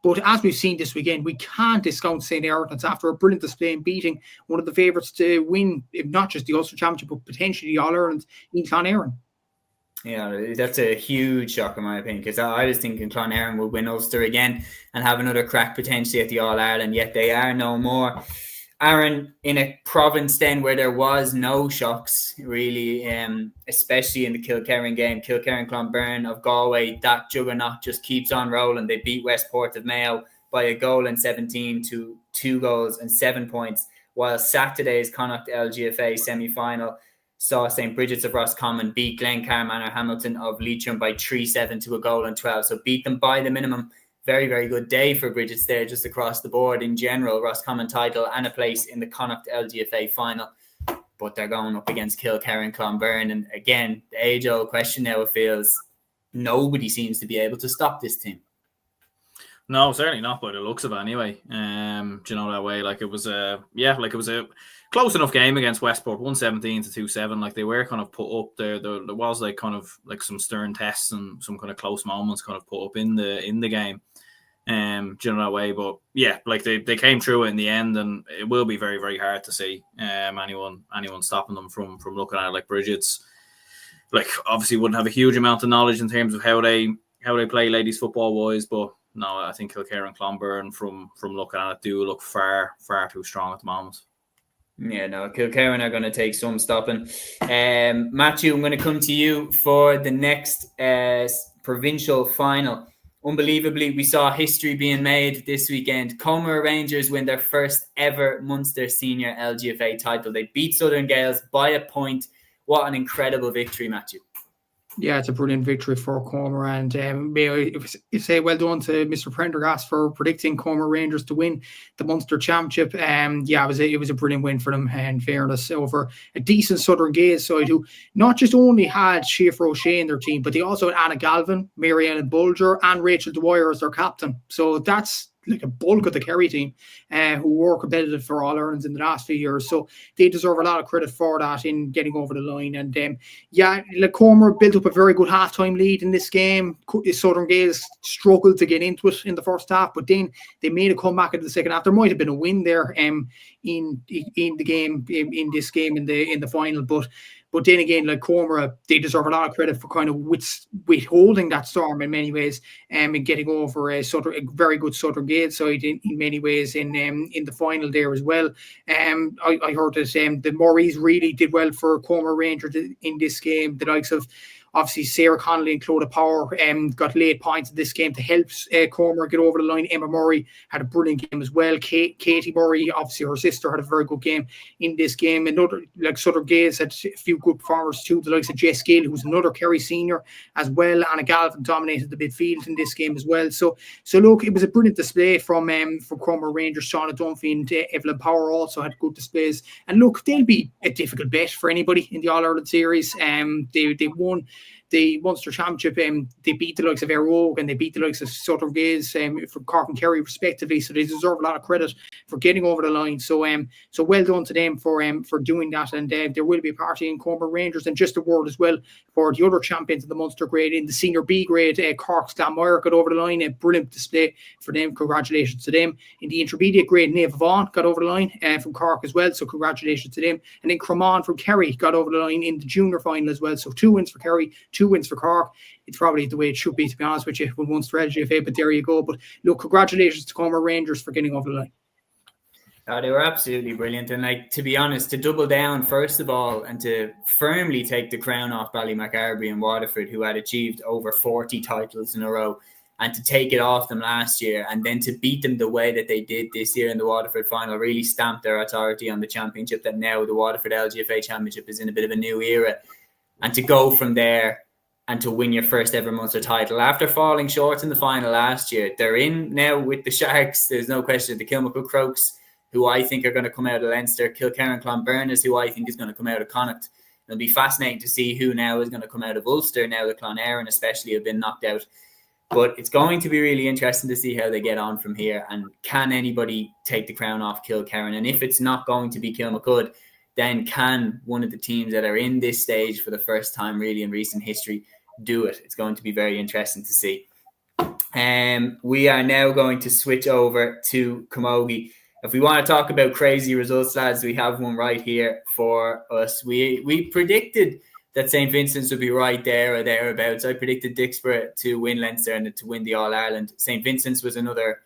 But as we've seen this weekend, we can't discount St. Orkneys after a brilliant display in beating one of the favourites to win, if not just the Ulster Championship, but potentially the All-Ireland in Clonairon. Yeah, that's a huge shock in my opinion, because I was thinking Clonairon will win Ulster again and have another crack potentially at the All-Ireland, yet they are no more. Aaron, in a province then where there was no shocks really, especially in the Kilkerran game, Kilkerran-Clonberne of Galway, that juggernaut just keeps on rolling. They beat Westport of Mayo by a goal and 17 to 2 goals and 7 points, while Saturday's Connacht LGFA Semi Final saw St. Brigids of Roscommon beat Glencar Manor Hamilton of Leitrim by 3-7 to a goal and 12. So beat them by the minimum. Very, very good day for Brigids there, just across the board in general. Roscommon title and a place in the Connacht LGFA final. But they're going up against Kilkerran-Clonberne. And again, the age-old question now, it feels nobody seems to be able to stop this team. No, certainly not by the looks of it anyway. Do you know that way? Like, it was a close enough game against Westport, 117 to 2-7. Like, they were kind of put up there. There was like kind of like some stern tests and some kind of close moments kind of put up in the game. Do you know that way? But yeah, like they came through it in the end, and it will be very, very hard to see anyone stopping them from looking at it. Like, Brigids, like, obviously wouldn't have a huge amount of knowledge in terms of how they play ladies football wise, but no, I think Kilkerran-Clonberne from looking at it do look far, far too strong at the moment. Yeah, no, Kilkerran are going to take some stopping. Matthew, I'm going to come to you for the next provincial final. Unbelievably, we saw history being made this weekend. Comer Rangers win their first ever Munster Senior LGFA title. They beat Southern Gales by a point. What an incredible victory, Matthew. Yeah, it's a brilliant victory for Comer, and may I say well done to Mr. Prendergast for predicting Comer Rangers to win the Munster Championship. It was a brilliant win for them, in fairness, over a decent Southern Gales side who not just only had Schaefer O'Shea in their team, but they also had Anna Galvin, Marianne Bulger, and Rachel Dwyer as their captain. So that's like a bulk of the Kerry team who were competitive for All-Irelands in the last few years. So they deserve a lot of credit for that in getting over the line. And Comer built up a very good half-time lead in this game. Southern Gales struggled to get into it in the first half, but then they made a comeback in the second half. There might have been a win there in the game, in this game, in the final, but But then again, like Cormorant, they deserve a lot of credit for kind of withholding that storm in many ways, and getting over a very good Southern Gate side in many ways in the final there as well. I heard that the Murrays really did well for Cormorant Rangers in this game. The likes of obviously Sarah Connolly and Clodagh Power got late points in this game to help Cormorant get over the line. Emma Murray had a brilliant game as well. Katie Murray, obviously her sister, had a very good game in this game. Another, like Southern Gaels, had a few good performers too. The likes of Jess Gill, who's another Kerry senior as well. Anna Galvin dominated the midfield in this game as well. So look, it was a brilliant display from Cormorant Rangers. Shauna Dunphy and Evelyn Power also had good displays. And look, they'll be a difficult bet for anybody in the All-Ireland series. They won the Munster Championship. They beat the likes of Éire Óg and they beat the likes of Southern Gaels from Cork and Kerry respectively. So they deserve a lot of credit for getting over the line. So well done to them for doing that. And there will be a party in Cormorant Rangers. And just a word as well for the other champions of the Munster grade in the senior B grade. Cork's Glanmire got over the line. A brilliant display for them. Congratulations to them. In the intermediate grade, Neva Vaughan got over the line from Cork as well. So congratulations to them. And then Cremon from Kerry got over the line in the junior final as well. So 2 wins for Kerry, 2 wins for Cork. It's probably the way it should be, to be honest with you, with Munster LGFA, but there you go. But look, congratulations to Cormorant Rangers for getting over the line. Oh, they were absolutely brilliant. And like, to be honest, to double down first of all and to firmly take the crown off Ballymacarbry and Waterford, who had achieved over 40 titles in a row, and to take it off them last year and then to beat them the way that they did this year in the Waterford final really stamped their authority on the championship, that now the Waterford LGFA Championship is in a bit of a new era. And to go from there and to win your first ever Munster title after falling short in the final last year. They're in now with the Sharks. There's no question. The Kilmacud Crokes, who I think are going to come out of Leinster. Kilkerran Clonburness, who I think is going to come out of Connacht. It'll be fascinating to see who now is going to come out of Ulster, now that Clonairon especially have been knocked out. But it's going to be really interesting to see how they get on from here. And can anybody take the crown off Kilkerran? And if it's not going to be Kilmacud, then can one of the teams that are in this stage for the first time really in recent history do it? It's going to be very interesting to see. We are now going to switch over to Camogie. If we want to talk about crazy results, lads, we have one right here for us. We predicted that St. Vincent's would be right there or thereabouts. I predicted Dixborough to win Leinster and to win the All-Ireland. St. Vincent's was another,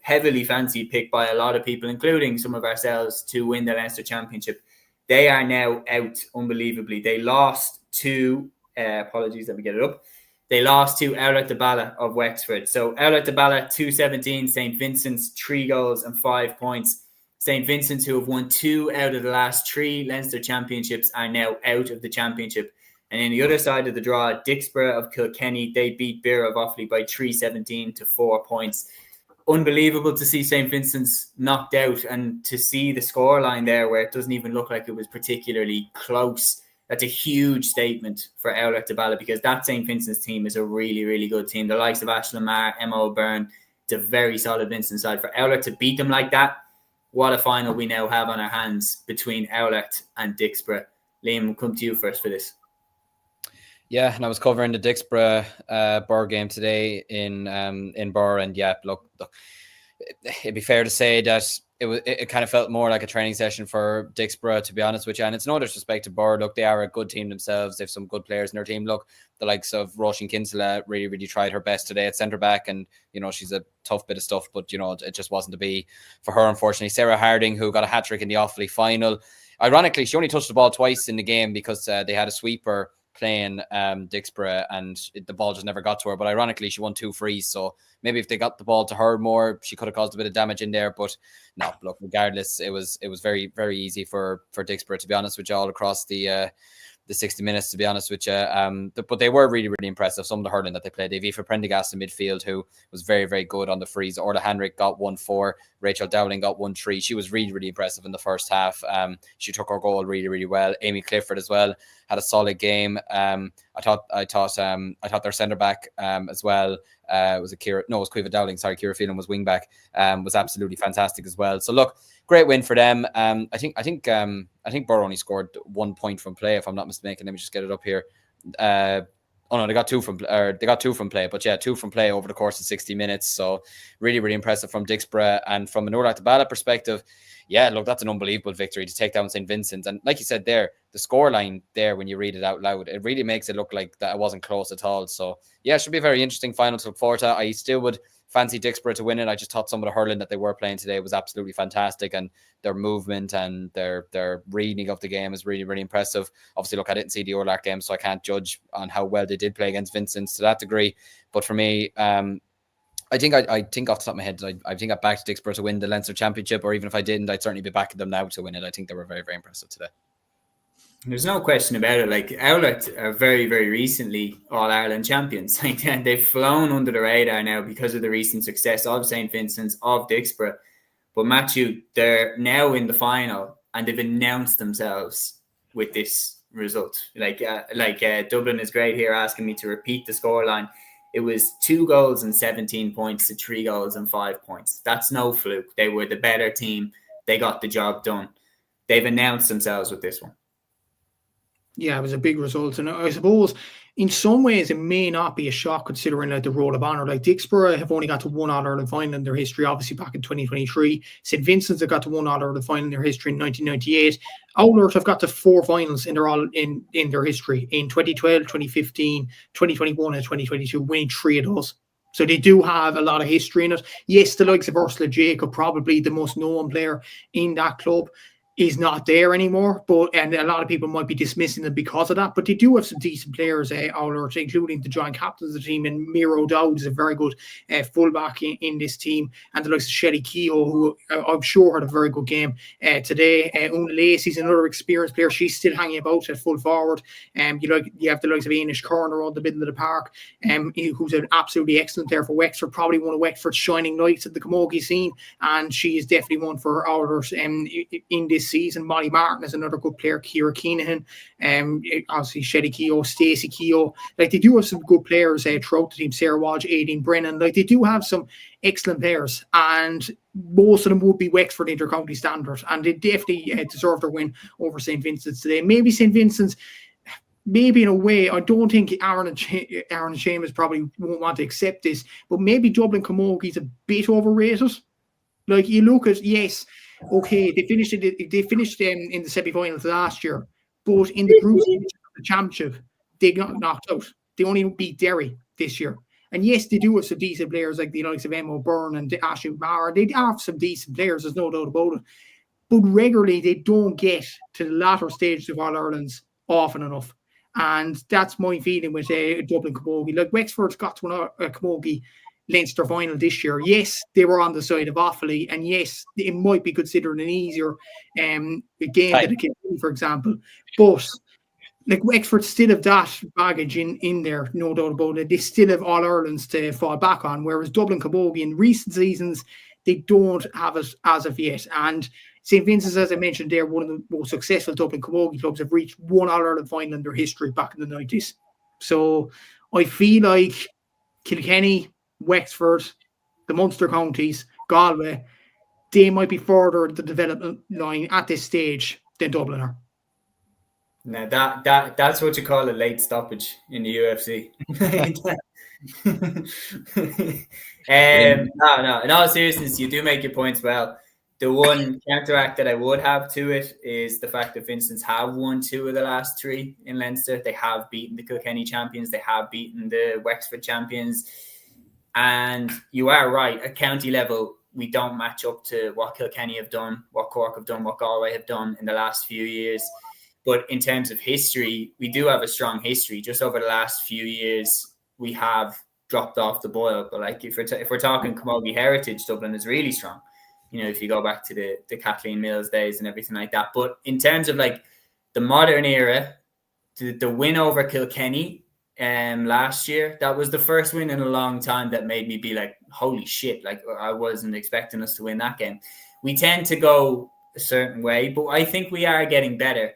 heavily fancied pick by a lot of people, including some of ourselves, to win the Leinster Championship. They are now out, unbelievably. They lost to, apologies, let me get it up. They lost to Outlet de Bala of Wexford. So Outlet de Bala 2-17, St. Vincent's 3 goals and 5 points. St. Vincent's, who have won 2 out of the last 3 Leinster championships, are now out of the championship. And in the other side of the draw, Dixborough of Kilkenny, they beat Beer of Offaly by 3-17 to 4 points. Unbelievable to see St. Vincent's knocked out and to see the scoreline there where it doesn't even look like it was particularly close. That's a huge statement for Outlet de Bala, because that St. Vincent's team is a really, really good team. The likes of Aisling Maher, Emma O'Byrne, it's a very solid Vincent side. For Outlet to beat them like that, what a final we now have on our hands between Outlet and Dixborough. Liam, we'll come to you first for this. Yeah, and I was covering the Dixborough Burr game today in Burr, and yeah, look, it'd be fair to say that it kind of felt more like a training session for Dixborough, to be honest with you. And it's no disrespect to Burr. Look, they are a good team themselves. They have some good players in their team. Look, the likes of Roisin Kinsella really, really tried her best today at centre back, and she's a tough bit of stuff, but it just wasn't to be for her, unfortunately. Sarah Harding, who got a hat trick in the Offaly final. Ironically, she only touched the ball twice in the game because they had a sweeper playing Dixborough and the ball just never got to her. But ironically, she won 2 frees. So maybe if they got the ball to her more, she could have caused a bit of damage in there. But no, look, regardless, it was very, very easy for Dixborough, to be honest with you, all across the 60 minutes, to be honest with you. But they were really, really impressive. Some of the hurling that they played. They've Aoife Prendergast in midfield, who was very, very good on the frees. Orla Henrik got 1-4. Rachel Dowling got 1-3. She was really, really impressive in the first half. She took her goal really, really well. Amy Clifford as well had a solid game. I thought their centre back as well. It was Caoimhe Dowling. Sorry, Ciara Phelan was wing back. Was absolutely fantastic as well. So look, great win for them. I think Burr only scored 1 point from play, if I'm not mistaken. Let me just get it up here. Oh no, they got two from play, but yeah, 2 from play over the course of 60 minutes. So really, really impressive from Dixborough. And from an Urlach Bala perspective, yeah, look, that's an unbelievable victory to take down St. Vincent's. And like you said there, the scoreline there, when you read it out loud, it really makes it look like that it wasn't close at all. So yeah, it should be a very interesting final to look forward to. I still would fancy Dixborough to win it. I just thought some of the hurling that they were playing today was absolutely fantastic, and their movement and their reading of the game is really, really impressive. Obviously, look, I didn't see the Urlach game, so I can't judge on how well they did play against Vincent's to that degree. But for me, I think off the top of my head, I think I backed Dixborough to win the Leinster Championship, or even if I didn't, I'd certainly be backing them now to win it. I think they were very, very impressive today. There's no question about it. Like, Owlett are very, very recently All-Ireland champions. Like, they've flown under the radar now because of the recent success of St. Vincent's, of Dixborough. But Matthew, they're now in the final, and they've announced themselves with this result. Like Dublin is great here asking me to repeat the scoreline. It was 2 goals and 17 points to 3 goals and 5 points. That's no fluke. They were the better team. They got the job done. They've announced themselves with this one. Yeah, it was a big result. And I suppose in some ways it may not be a shock considering like the roll of honour. Like Dixborough have only got to 1 All-Ireland final in their history, obviously back in 2023. St. Vincent's have got to 1 All-Ireland final in their history in 1998. Owlert have got to 4 finals in their history in 2012, 2015, 2021 and 2022, winning 3 of those. So they do have a lot of history in it. Yes, the likes of Ursula Jacob, probably the most known player in that club, is not there anymore, and a lot of people might be dismissing them because of that, but they do have some decent players, Owlert, including the joint captains of the team, and Miro Dowd is a very good fullback in this team, and the likes of Shelly Keogh, who I'm sure had a very good game today. Una Lacey's another experienced player. She's still hanging about at full forward. You have the likes of Anish Corner on the middle of the park, who's an absolutely excellent player for Wexford, probably one of Wexford's shining lights at the camogie scene, and she is definitely one for Owlert in this season. Molly Martin is another good player. Ciara Keenan, obviously Shelly Keogh, Stacey Keogh. Like, they do have some good players throughout the team. Sarah Walsh, Aideen Brennan. Like, they do have some excellent players, and most of them would be Wexford inter-county standard, and they definitely deserve their win over St. Vincent's today. Maybe St. Vincent's, maybe in a way, I don't think Aaron and Séamus probably won't want to accept this, but maybe Dublin Camogie is a bit overrated. Like, you look at, yes, okay, they finished in the semi-finals last year, but in the group stage of the championship, they got knocked out. They only beat Derry this year. And yes, they do have some decent players like the likes of Emma Byrne and Ashley Mara. They have some decent players, there's no doubt about it. But regularly, they don't get to the latter stages of All-Irelands often enough. And that's my feeling with Dublin Camogie. Like, Wexford's got to a Camogie Leinster final this year. Yes, they were on the side of Offaly, and yes, it might be considered an easier game than a Kilmacud, for example. But like, Wexford still have that baggage in there, no doubt about it. They still have All-Irelands to fall back on, whereas Dublin Camogie in recent seasons, they don't have it as of yet. And St. Vincent's, as I mentioned there, one of the most successful Dublin Camogie clubs, have reached 1 All-Ireland final in their history back in the 90s. So I feel like Kilkenny, Wexford, the Munster counties, Galway, they might be further the development line at this stage than Dublin are. Now that's what you call a late stoppage in the UFC. No. In all seriousness, you do make your points well. The one counteract that I would have to it is the fact that Vincent's have won 2 of the last 3 in Leinster. They have beaten the Kilkenny champions. They have beaten the Wexford champions. And you are right, at county level, we don't match up to what Kilkenny have done, what Cork have done, what Galway have done in the last few years. But in terms of history, we do have a strong history. Just over the last few years, we have dropped off the boil. But like, if we're talking Camogie heritage, Dublin is really strong. You know, if you go back to the Kathleen Mills days and everything like that. But in terms of like the modern era, the win over Kilkenny last year, that was the first win in a long time that made me be like, holy shit, like I wasn't expecting us to win that game. We tend to go a certain way, but I think we are getting better.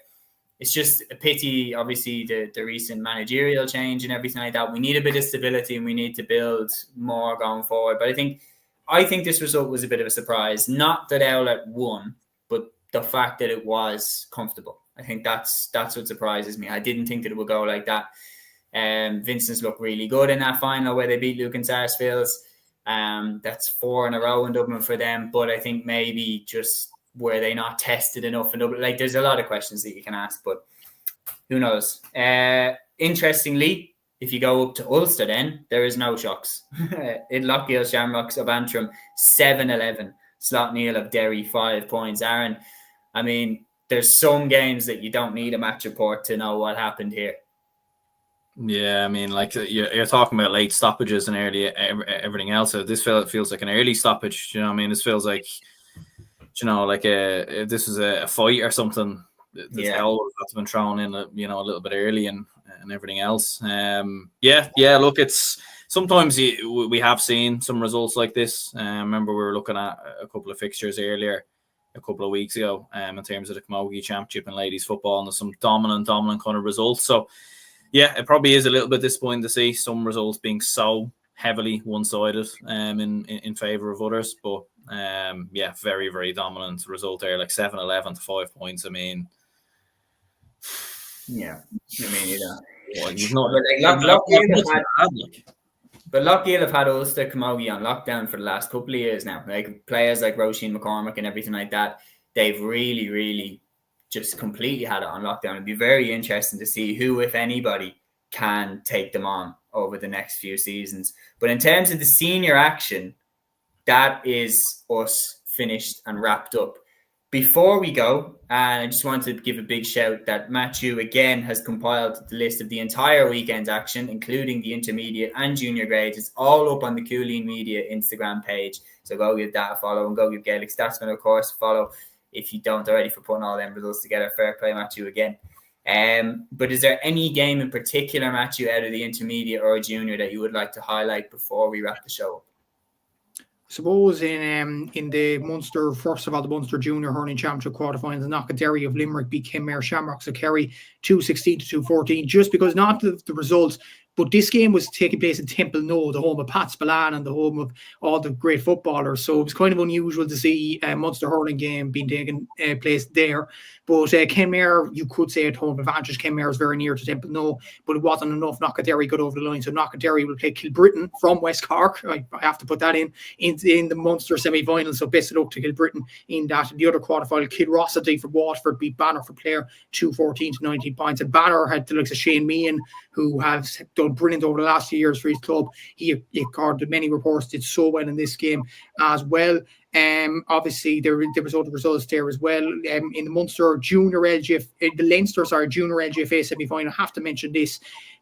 It's just a pity, obviously, the recent managerial change and everything like that. We need a bit of stability and we need to build more going forward. But I think this result was a bit of a surprise. Not that Owlett won, but the fact that it was comfortable. I think that's what surprises me. I didn't think that it would go like that. Vincent's looked really good in that final where they beat Luke and Sarsfields. That's 4 in a row in Dublin for them, but I think maybe just were they not tested enough in Dublin? Like, there's a lot of questions that you can ask, but who knows? Interestingly, if you go up to Ulster, then there is no shocks. In Lochiel Shamrocks of Antrim, 7-11. Slot Neil of Derry, 5 points. Aaron, I mean, there's some games that you don't need a match report to know what happened here. Yeah, I mean, like you're talking about late stoppages and early everything else. So this feels like an early stoppage. You know what I mean? This feels like, like if this is a fight or something. The goal that's been thrown in, a little bit early and everything else. Look, it's sometimes we have seen some results like this. Remember, we were looking at a couple of fixtures earlier, a couple of weeks ago, in terms of the Camogie Championship and ladies football, and there's some dominant kind of results. So, yeah, it probably is a little bit disappointing to see some results being so heavily one-sided in favour of others. But, very, very dominant result there, like 7-11 to 5 points. I mean... Yeah, I mean, but Lochiel have had Ulster Camogie on lockdown for the last couple of years now. Like players like Roisin McCormick and everything like that, they've really, really just completely had it on lockdown. It'd be very interesting to see who, if anybody, can take them on over the next few seasons. But in terms of the senior action, that is us finished and wrapped up. Before we go, and I just want to give a big shout that Matthew again has compiled the list of the entire weekend's action, including the intermediate and junior grades. It's all up on the Cúilín Media Instagram page. So go give that a follow and go give Gaelic Statsman, of course, a follow if you don't already, for putting all them results together. Fair play, Matthew, again. But is there any game in particular, Matthew, out of the intermediate or junior that you would like to highlight before we wrap the show up? Suppose in the Munster, first of all, the Munster Junior Hurling Championship quarterfinals, Knockadderry of Limerick beat Kenmare Shamrocks of Kerry 2-16 to 2-14, just because not the results, but this game was taking place in Temple No, the home of Pat Spillane and the home of all the great footballers. So it was kind of unusual to see a Munster hurling game being taken place there. But Kenmare, you could say at home advantage. Kenmare is very near to Temple No, but it wasn't enough. Knockadderry got over the line. So Knockadderry will play Kilbritain from West Cork. I have to put that in the Munster Semi Finals. So best of luck to Kilbritain in that. In the other quarterfinal, Kilrossity for Waterford beat Banner for Clare 2-14 to 19 points. And Banner had the likes of Shane Meehan, who has done brilliant over the last few years for his club. He according to many reports, did so well in this game as well. Obviously, there was other results there as well. In the Munster Junior LGFA, Junior LGFA Semi Final, I have to mention this.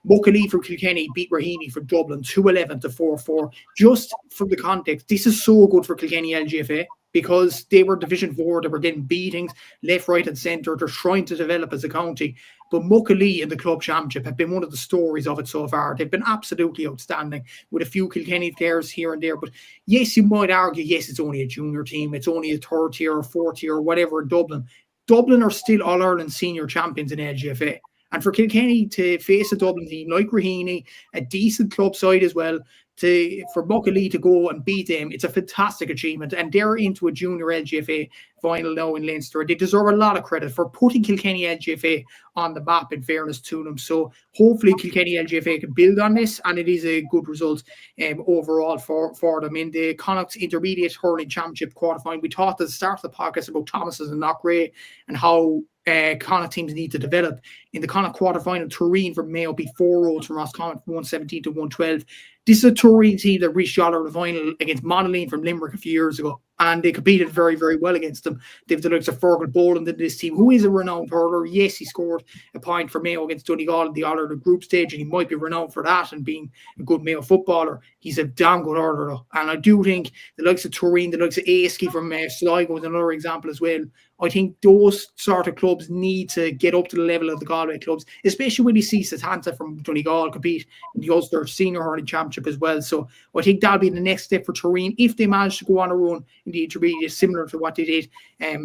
Muckalee from Kilkenny beat Raheny for Dublin 2-11 to 4-4. Just from the context, this is so good for Kilkenny LGFA because they were Division 4, they were getting beatings left, right, and centre. They're trying to develop as a county. But Muckalee in the club championship have been one of the stories of it so far. They've been absolutely outstanding with a few Kilkenny players here and there. But yes, you might argue, yes, it's only a junior team. It's only a third tier or fourth tier or whatever in Dublin. Dublin are still All-Ireland senior champions in LGFA. And for Kilkenny to face a Dublin team like Raheny, a decent club side as well, for Muckalee to go and beat them, it's a fantastic achievement. And they're into a junior LGFA final now in Leinster. They deserve a lot of credit for putting Kilkenny LGFA on the map, in fairness to them. So hopefully Kilkenny LGFA can build on this, and it is a good result overall for them. In the Connacht's Intermediate Hurling Championship quarterfinal, we talked at the start of the podcast about Thomas's and Loughrea and how Connacht teams need to develop. In the Connacht quarterfinal, Turin from Mayo beat 4-0 from Roscommon from 117 to 112. This is a Turin team that reached the final against Monaghan from Limerick a few years ago, and they competed very, very well against them. They've the likes of Fergal Boland in this team, who is a renowned hurler. Yes, he scored a point for Mayo against Donegal in the All-Ireland group stage, and he might be renowned for that and being a good Mayo footballer. He's a damn good hurler, though. And I do think the likes of Turin, the likes of Askey from Sligo is another example as well. I think those sort of clubs need to get up to the level of the Galway clubs, especially when you see Satanta from Donegal compete in the Ulster Senior Hurling Championship as well. So I think that'll be the next step for Turin if they manage to go on a run in the intermediate, similar to what they did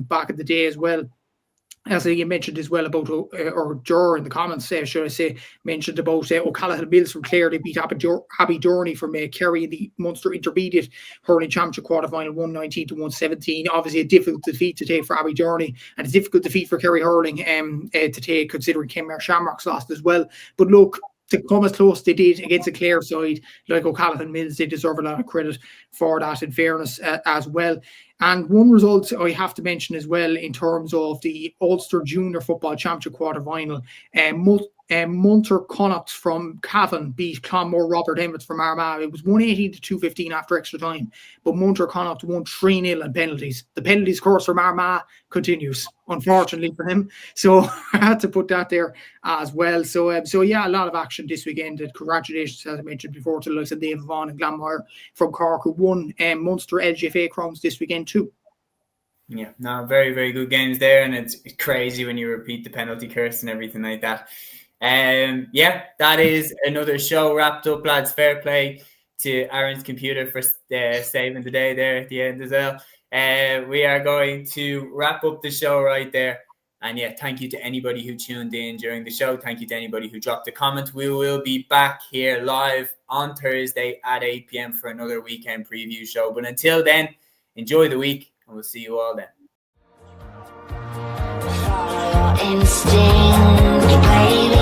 back in the day as well. As you mentioned as well about, or Dur in the comments, should I say, mentioned about O'Callaghan Mills from Clare. They beat Abbey Downey from Kerry in the Munster Intermediate Hurling Championship quarterfinal 119 to 117. Obviously a difficult defeat to take for Abbey Downey and a difficult defeat for Kerry Hurling to take, considering Kenmare Shamrocks lost as well. But look, to come as close as they did against a Clare side like O'Callaghan Mills. They deserve a lot of credit for that, in fairness, as well. And one result I have to mention as well in terms of the Ulster Junior Football Championship quarter-final, Munter Connacht from Cavan beat Clonmore Robert Emmett from Armagh. It was 180-215 after extra time, but Munter Connacht won 3-0 on penalties. The penalties course from Armagh continues, unfortunately for him. So I had to put that there as well. So yeah, a lot of action this weekend. Congratulations, as I mentioned before, to the likes of David Vaughan and Glanmire from Cork, who won Munster LGFA crowns this weekend too. Yeah, no, very, very good games there, and it's crazy when you repeat the penalty curse and everything like that. Yeah, that is another show wrapped up, lads. Fair play to Aaron's computer for saving the day there at the end as well. We are going to wrap up the show right there. And yeah, thank you to anybody who tuned in during the show. Thank you to anybody who dropped a comment. We will be back here live on Thursday at 8 p.m. for another weekend preview show. But until then, enjoy the week, and we'll see you all then. Instinct, baby.